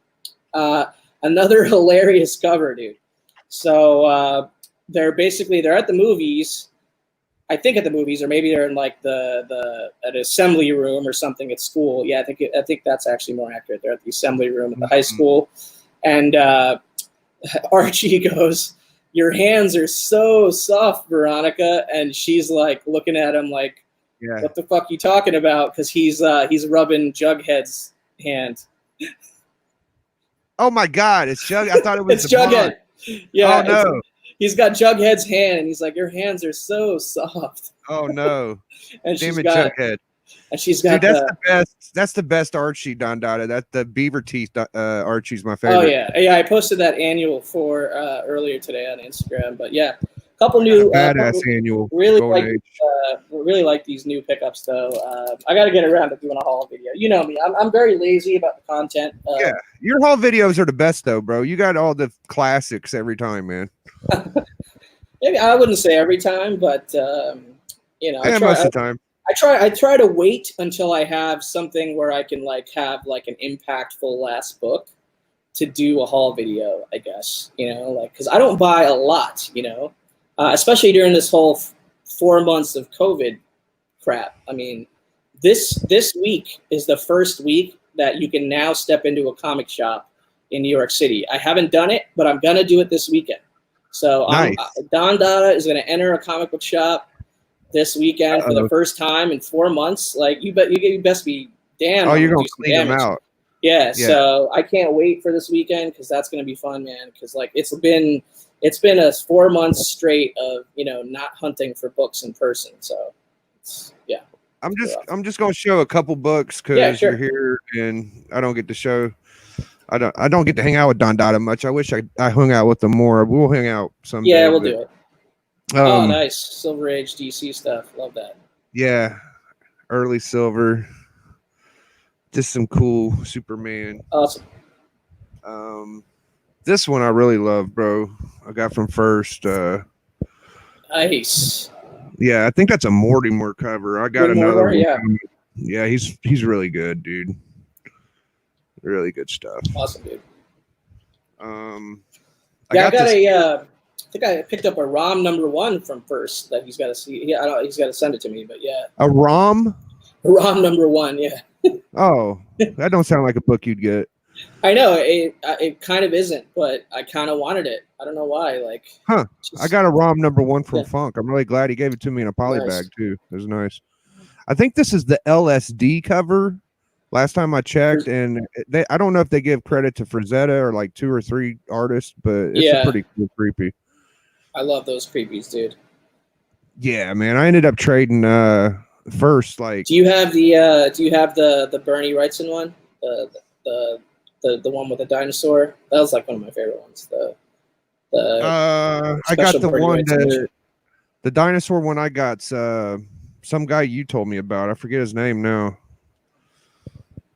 Another hilarious cover, dude. So they're at the movies. I think at the movies, or maybe they're in like an assembly room or something at school. Yeah, I think that's actually more accurate. They're at the assembly room at the high school, and Archie goes, your hands are so soft, Veronica. And she's like looking at him like, Yeah. what the fuck you talking about? Because he's rubbing Jughead's hand. Oh my God, it's Jug. I thought it was It's the blonde. Jughead. Yeah. Oh no. He's got Jughead's hand, and he's like, your hands are so soft. Oh no. And Damn she's it, got, Jughead. and she's got Dude, that's the best. That's the best Archie, Don Dada. That the beaver teeth Archie's my favorite. Oh yeah. I posted that annual for earlier today on Instagram. But yeah, a couple new badass annual. Really Golden like Age. really like these new pickups though. I got to get around to doing a haul video. You know me. I'm very lazy about the content. Yeah, your haul videos are the best though, bro. You got all the classics every time, man. Maybe I wouldn't say every time, but you know, Yeah, most of the time. I try to wait until I have something where I can like have like an impactful last book to do a haul video, I guess, you know, like, because I don't buy a lot, you know, especially during this whole 4 months of COVID crap. I mean, this week is the first week that you can now step into a comic shop in New York City. I haven't done it, but I'm going to do it this weekend. So Nice. Don Dada is going to enter a comic book shop this weekend for the first time in 4 months. Like you best be damn. Oh, you're gonna gonna clean them out. Yeah, so I can't wait for this weekend because that's gonna be fun, man. Because like it's been a 4 months straight of, you know, not hunting for books in person. So yeah. I'm just gonna show a couple books because you're here and I don't get to show. I don't get to hang out with Don Dada much. I wish I hung out with them more. We'll hang out someday. Yeah, we'll do it. Oh, nice. Silver Age DC stuff. Love that. Yeah. Early Silver. Just some cool Superman. Awesome. This one I really love, bro. I got from First. Nice. Yeah, I think that's a Mortimer cover. I got Good another Mortimer, one. Yeah, he's really good, dude. Really good stuff. Awesome, dude. I think I picked up a ROM #1 from First that he's got to see. Yeah, he's got to send it to me, but yeah. A ROM? ROM #1, yeah. Oh, that don't sound like a book you'd get. I know it kind of isn't, but I kind of wanted it. I don't know why. Like, I got a ROM #1 from Funk. I'm really glad he gave it to me in a poly bag too. It was nice. I think this is the LSD cover. Last time I checked, and I don't know if they give credit to Frazetta or like 2 or 3 artists, but it's a pretty cool creepy. I love those creepies, dude. Yeah, man. I ended up trading First. Like, do you have the Bernie Wrightson one? The one with the dinosaur? That was like one of my favorite ones. I got the one the dinosaur one I got some guy you told me about. I forget his name now.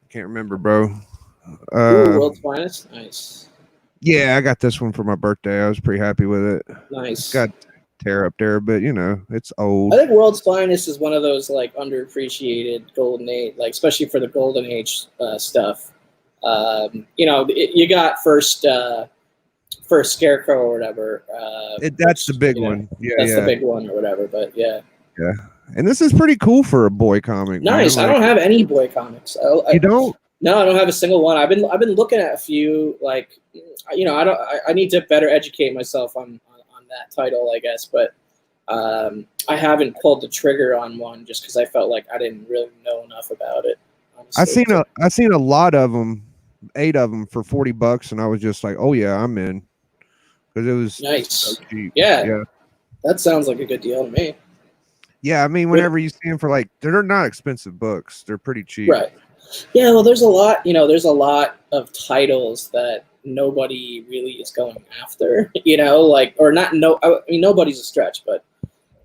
Can't remember, bro. World's Finest. Nice. Yeah, I got this one for my birthday. I was pretty happy with it. Nice. It's got tear up there, but you know, it's old. I think World's Finest is one of those like underappreciated golden age, like especially for the golden age stuff. You know, you got first Scarecrow or whatever. That's the big one. Yeah, that's the big one or whatever. But yeah. Yeah, and this is pretty cool for a boy comic. Nice. Man. I don't have any boy comics. You don't? No, I don't have a single one. I've been looking at a few. Like, you know, I need to better educate myself on that title, I guess. But I haven't pulled the trigger on one just because I felt like I didn't really know enough about it. Honestly. I seen a lot of them, 8 of them for $40, and I was just like, oh yeah, I'm in, because it was nice. So cheap. Yeah, that sounds like a good deal to me. Yeah, I mean, whenever you see them for like, they're not expensive books. They're pretty cheap. Right. Yeah, well, there's a lot of titles that nobody really is going after, you know, like, or not, I mean, nobody's a stretch, but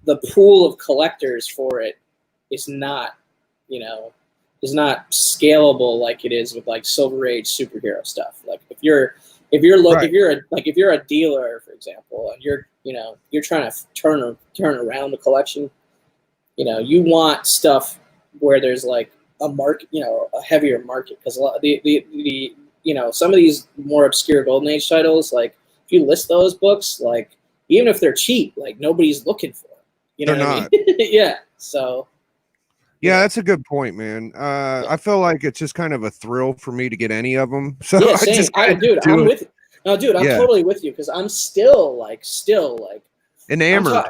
the pool of collectors for it is not, you know, is not scalable like it is with like Silver Age superhero stuff. Like if you're a dealer, for example, and you're trying to turn around the collection, you know, you want stuff where there's like a market, you know, a heavier market, because a lot of the you know, some of these more obscure golden age titles, like if you list those books, like even if they're cheap, like nobody's looking for them. You know what I mean? Yeah. So yeah, that's a good point, man. I feel like it's just kind of a thrill for me to get any of them. So yeah, same. I'm with you. No, dude, I'm Yeah. totally with you because I'm still like Enamored.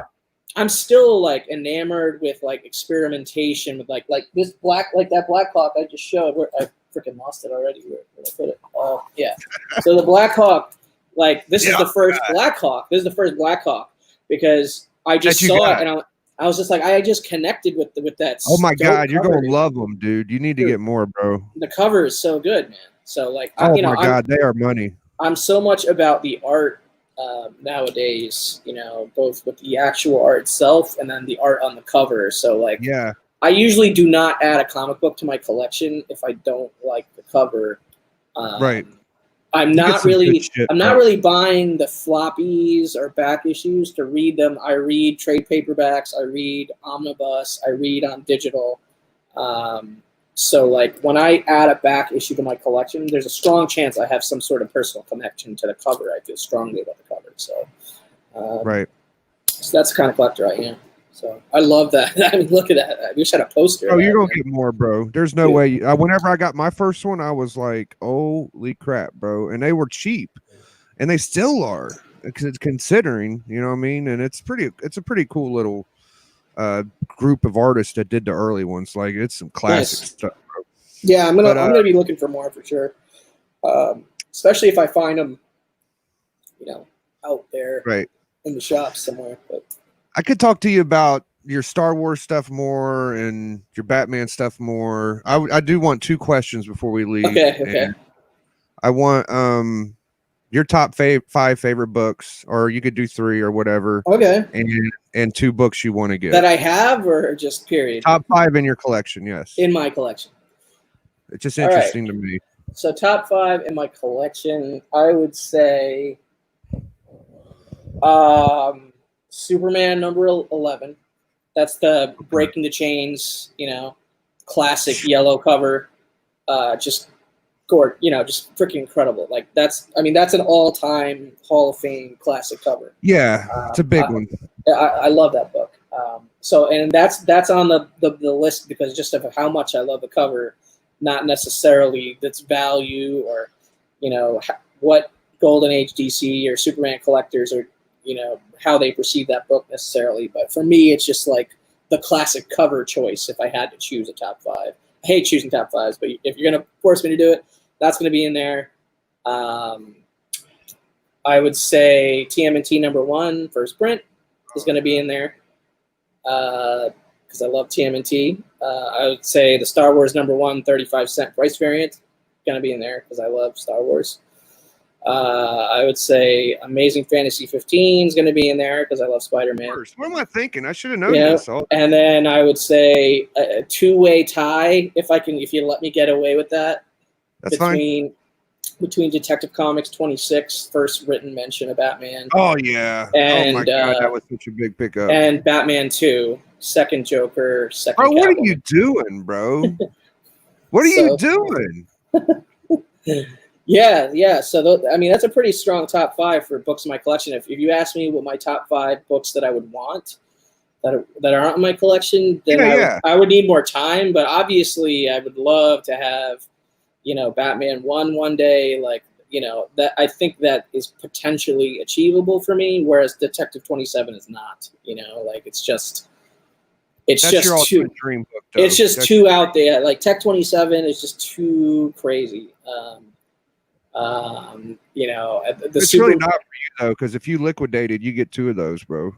I'm still like enamored with like experimentation with like this black, like that Black Hawk I just showed. Where I freaking lost it already. Where did I put it? Oh yeah. So the Black Hawk, like this is the first Black Hawk. This is the first Black Hawk because I just That you saw got. it and I was just like I just connected with that. Oh my dope God, you're cover, gonna dude. love them, dude. You need to Dude. get more, bro. The cover is so good, man. So like, Oh my God, they are money. I'm so much about the art nowadays, both with the actual art itself and then the art on the cover. So like, Yeah. I usually do not add a comic book to my collection if I don't like the cover. Right. I'm You get not some good really, shit, I'm bro. not really buying the floppies or back issues to read them. I read trade paperbacks. I read omnibus. I read on digital. So like when I add a back issue to my collection, there's a strong chance I have some sort of personal connection to the cover. I feel strongly about the cover. So, Right. So that's the kind of collector I am. So I love that. I mean, look at that. I wish I had a poster. Oh, of you're that, gonna man. get more, bro. There's no Dude. way. Whenever I got my first one, I was like, "Holy crap, bro!" And they were cheap, and they still are. Because it's considering, you know what I mean. And it's a pretty cool little group of artists that did the early ones. Like it's some classic Nice. stuff, bro. Yeah, I'm gonna be looking for more for sure. Especially if I find them, out there Right. in the shops somewhere. But I could talk to you about your Star Wars stuff more and your Batman stuff more. I do want 2 questions before we leave. okay. I want your top 5 favorite books, or you could do 3 or whatever. Okay. And 2 books you want to get. That I have, or just period? Top 5 in your collection, yes. In my collection. It's just interesting to me. So top 5 in my collection, I would say Superman number 11. That's the Breaking the Chains, classic yellow cover. Just just freaking incredible. Like that's an all-time Hall of Fame classic cover. Yeah, it's a big one. I love that book. And that's on the list because just of how much I love the cover, not necessarily its value or what Golden Age DC or Superman collectors are how they perceive that book necessarily. But for me, it's just like the classic cover choice if I had to choose a top 5. I hate choosing top 5s, but if you're gonna force me to do it, that's gonna be in there. I would say TMNT number 1 first print is gonna be in there because I love TMNT. I would say the Star Wars number 1 35-cent price variant gonna be in there because I love Star Wars. I would say Amazing Fantasy 15 is going to be in there because I love Spider-Man. What am I thinking? I should have known this. And then I would say a 2-way tie if you let me get away with that. That's fine. Between Detective Comics 26, first written mention of Batman. Oh yeah. And, oh my God, that was such a big pickup. And Batman 2, second Joker, second. Bro, what Catwoman. are you doing, bro? What are you doing? Yeah. So that's a pretty strong top 5 for books in my collection. If you ask me what my top 5 books that I would want that aren't in my collection, then I would need more time. But obviously, I would love to have, Batman 1 one day. Like, that I think that is potentially achievable for me. Whereas Detective 27 is not. It's just your too dream book. Though. It's just too out there. Like Tech 27 is just too crazy. It's really not for you though, because if you liquidated, you get 2 of those, bro.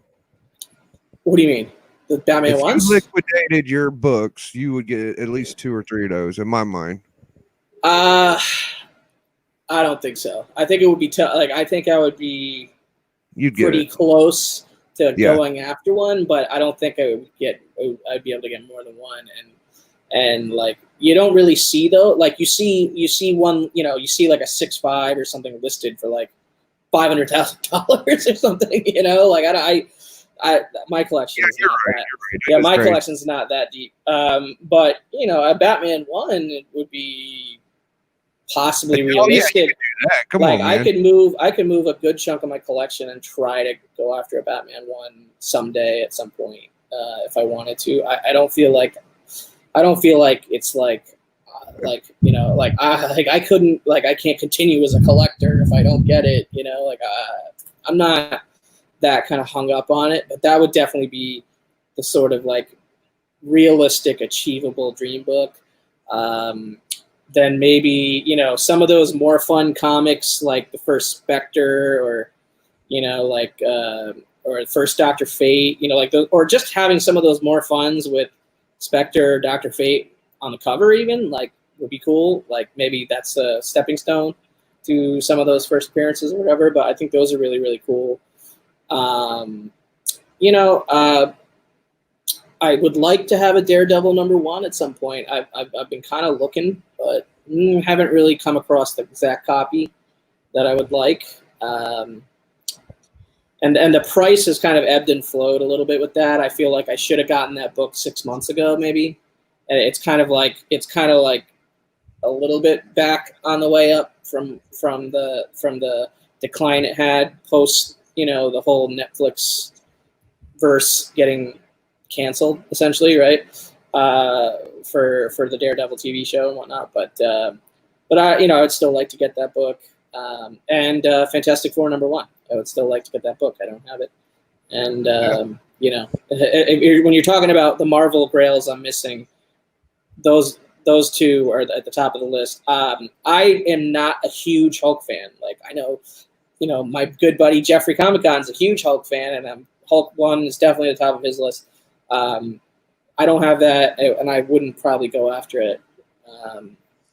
What do you mean? The Batman ones? If you liquidated your books, you would get at least 2 or 3 of those, in my mind. I don't think so. I think it would be tough. Like I think I would be pretty close to going after one, but I don't think I'd be able to get more than one. And like you don't really see though, like you see one, you see like a 6.5 or something listed for like $500,000 or something, like my collection is not that. Yeah, my collection's not that deep. But a Batman 1 it would be possibly realistic. You can do that. Come on, man. I could move a good chunk of my collection and try to go after a Batman 1 someday at some point if I wanted to. I don't feel like it's like like, you know, like I couldn't, like, I can't continue as a collector if I don't get it, you know, like I'm not that kind of hung up on it, but that would definitely be the sort of like realistic, achievable dream book. Then maybe, you know, some of those more fun comics like the first Spectre, or, you know, like, or the first Dr. Fate, you know, like those, or just having some of those more funs with Spectre or Dr. Fate on the cover even, like, would be cool. Like maybe that's a stepping stone to some of those first appearances or whatever, but I think those are really, really cool. You know, I would like to have a Daredevil #1 at some point. I've been kind of looking, but haven't really come across the exact copy that I would like. And the price has kind of ebbed and flowed a little bit with that. I feel like I should have gotten that book 6 months ago, maybe. And it's kind of like a little bit back on the way up from the decline it had post, you know, the whole Netflix verse getting canceled, essentially, right? For the Daredevil TV show and whatnot. But I, you know, I'd still like to get that book. And Fantastic Four #1. I would still like to get that book. I don't have it. And you know, when you're talking about the Marvel Grails I'm missing, those two are at the top of the list. I am not a huge Hulk fan. Like, I know, you know, my good buddy Jeffrey Comic Con's a huge Hulk fan, and Hulk 1 is definitely at the top of his list. I don't have that, and I wouldn't probably go after it.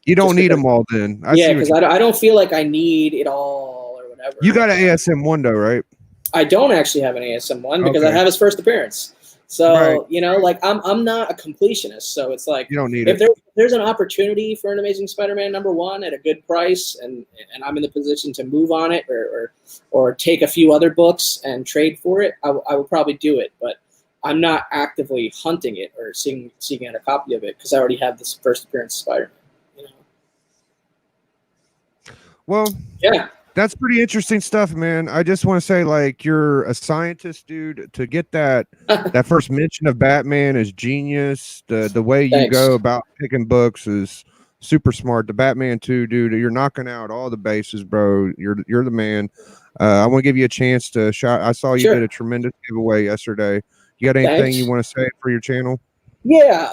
You don't need them all then. Yeah, because I don't feel like I need it all or whatever. You got an ASM one though, right? I don't actually have an ASM one because Okay. I have his first appearance. So, Right. you know, like I'm not a completionist. So it's like, You don't need if it. there's an opportunity for an Amazing Spider-Man #1 at a good price, and I'm in the position to move on it or take a few other books and trade for it, I will probably do it. But I'm not actively hunting it or seeking out a copy of it because I already have this first appearance of Spider-Man. You know? Well, Yeah. that's pretty interesting stuff, man. I just want to say, like, you're a scientist, dude. To get that first mention of Batman is genius. The way you Thanks. go about picking books is super smart. The Batman 2, dude, you're knocking out all the bases, bro. You're the man. I want to give you a chance to shout. I saw you Sure. did a tremendous giveaway yesterday. You got anything Thanks. you want to say for your channel? Yeah,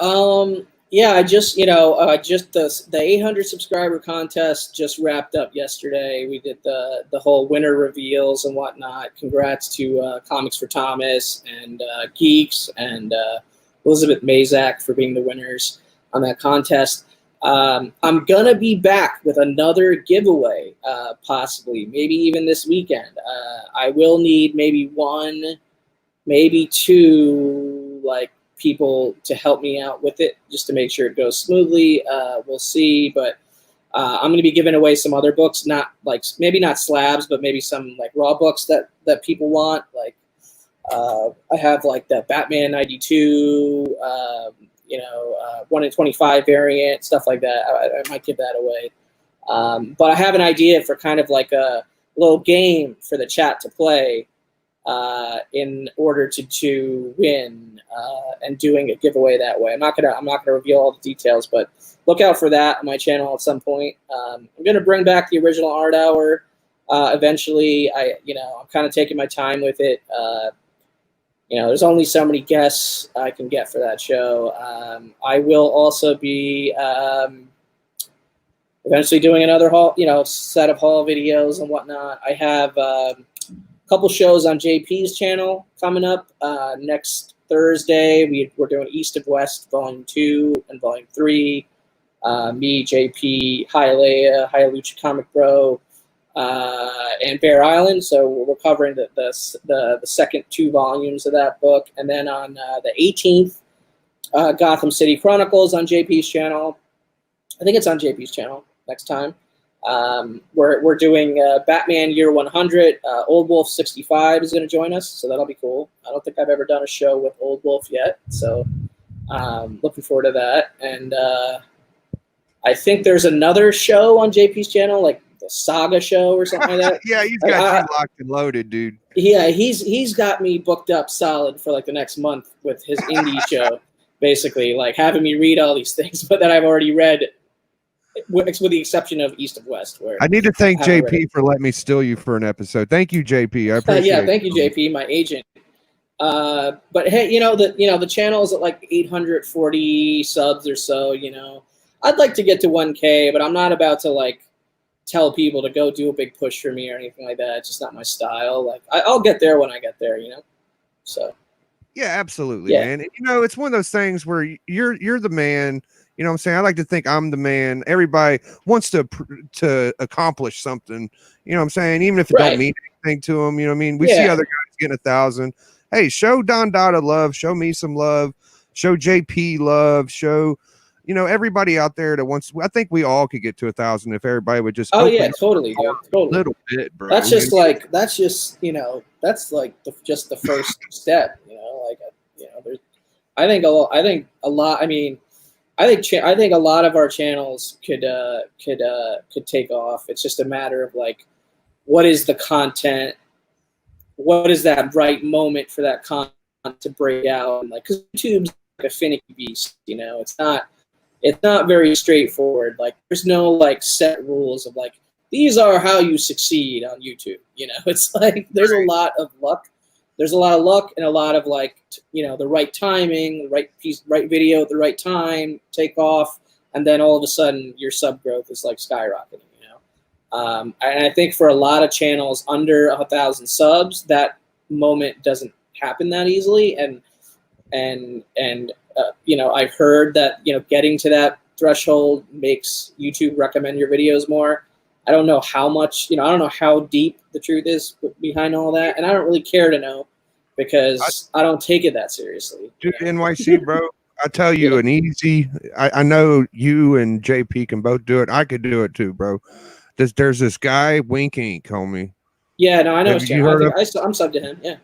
I just, you know, just the 800 subscriber contest just wrapped up yesterday. We did the whole winner reveals and whatnot. Congrats to Comics for Thomas and Geeks and Elizabeth Mazak for being the winners on that contest. I'm gonna be back with another giveaway, possibly, maybe even this weekend. I will need maybe one, maybe two, like, people to help me out with it just to make sure it goes smoothly. We'll see, but I'm going to be giving away some other books, not like, maybe not slabs, but maybe some like raw books that people want. Like I have like the Batman 92, 1 in 25 variant, stuff like that. I might give that away. But I have an idea for kind of like a little game for the chat to play in order to win and doing a giveaway that way. I'm not gonna reveal all the details, but look out for that on my channel at some point. I'm gonna bring back the original Art Hour eventually. I'm kind of taking my time with it. There's only so many guests I can get for that show. I will also be eventually doing another haul, set of haul videos and whatnot. I have couple shows on JP's channel coming up next Thursday. We're doing East of West Volume 2 and Volume 3. Me, JP, Hialeah Comic Bro, and Bear Island. So we're covering the second 2 volumes of that book. And then on the 18th, Gotham City Chronicles on JP's channel. I think it's on JP's channel next time. We're doing Batman Year 100. Old Wolf 65 is going to join us, so that'll be cool. I don't think I've ever done a show with Old Wolf yet, so looking forward to that. And I think there's another show on JP's channel, like the Saga show or something like that. Yeah, he's got you locked and loaded, dude. Yeah, he's got me booked up solid for like the next month with his indie show, basically, like having me read all these things, but that I've already read with the exception of East of West, where I need to thank I haven't read JP for letting me steal you for an episode. Thank you, JP. I it. appreciate Yeah, it. thank you, JP, my agent. But hey, the channel is at like 840 subs or so. I'd like to get to 1K, but I'm not about to like tell people to go do a big push for me or anything like that. It's just not my style. Like I'll get there when I get there. So. Yeah, absolutely, Yeah. man. And, it's one of those things where you're the man. You know what I'm saying? I like to think I'm the man. Everybody wants to accomplish something. You know what I'm saying? Even if it don't mean anything to them. You know what I mean? We see other guys getting 1,000. Hey, show Don Dotta love. Show me some love. Show JP love. Show, everybody out there that wants. I think we all could get to 1,000 if everybody would just. Oh yeah, totally, dude. Totally. A little bit, bro. That's just like that's like just the first step. I think a lot. I mean, I think a lot of our channels could take off. It's just a matter of like, what is the content? What is that right moment for that content to break out? And like, because YouTube's like a finicky beast. It's not very straightforward. Like, there's no like set rules of like, these are how you succeed on YouTube. It's like there's a lot of luck. There's a lot of luck and a lot of like, the right timing, right video at the right time, take off, and then all of a sudden your sub growth is like skyrocketing. And I think for a lot of channels under 1,000 subs, that moment doesn't happen that easily. And I've heard that getting to that threshold makes YouTube recommend your videos more. I don't know how much, I don't know how deep the truth is behind all that, and I don't really care to know because I don't take it that seriously. Dude, NYC, bro, I tell you, an easy. I know you and JP can both do it. I could do it too, bro. There's this guy, Wink Inc., homie. Yeah, no, I know. I'm subbed to him. Yeah.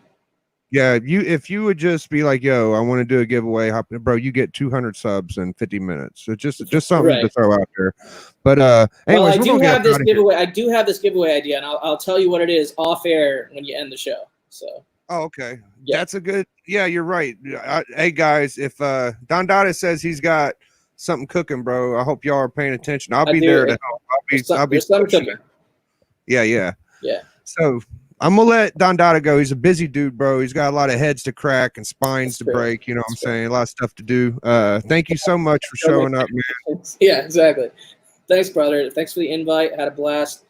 Yeah, if you would just be like, yo, I want to do a giveaway, bro, you get 200 subs in 50 minutes. So just something to throw out there. But anyways, I do have this giveaway. I do have this giveaway idea, and I'll tell you what it is off air when you end the show. So. Oh, okay. Yeah. That's a good. Yeah, you're right. Hey guys, if Don Dotta says he's got something cooking, bro, I hope y'all are paying attention. I'll be there to help. I'll be cooking. Yeah. Yeah. So I'm gonna let Don Dotta go. He's a busy dude, bro. He's got a lot of heads to crack and spines to break. You know what I'm saying? A lot of stuff to do. Thank you so much for showing up, man. Yeah, exactly. Thanks, brother. Thanks for the invite. Had a blast.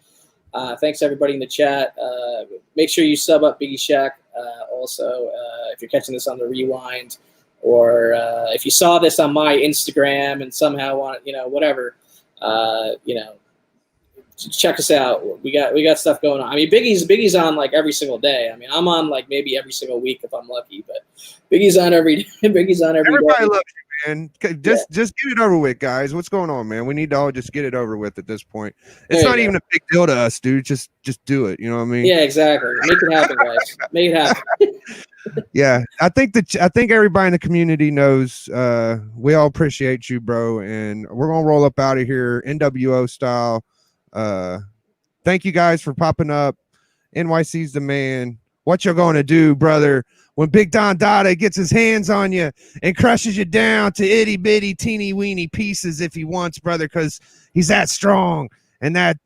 Thanks everybody in the chat. Make sure you sub up Biggie Shack. Also, if you're catching this on the rewind, or if you saw this on my Instagram and somehow want, whatever, check us out. We got stuff going on. I mean, Biggie's on like every single day. I mean, I'm on like maybe every single week if I'm lucky, but Biggie's on every day. Everybody loves you, man. Just get it over with, guys. What's going on, man? We need to all just get it over with at this point. It's not even a big deal to us, dude. Just do it. You know what I mean? Yeah, exactly. Make it happen, guys. Make it happen. Yeah, I think everybody in the community knows we all appreciate you, bro, and we're gonna roll up out of here NWO style. Thank you guys for popping up. NYC's the man. What you're gonna do, brother, when Big Don Dotta gets his hands on you and crushes you down to itty bitty teeny weeny pieces if he wants, brother, because he's that strong and that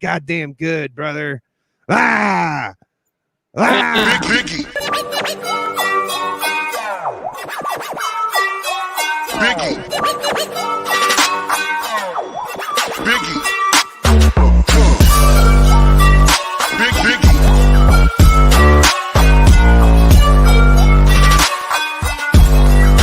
goddamn good, brother. Ah! Big Biggie. Biggie.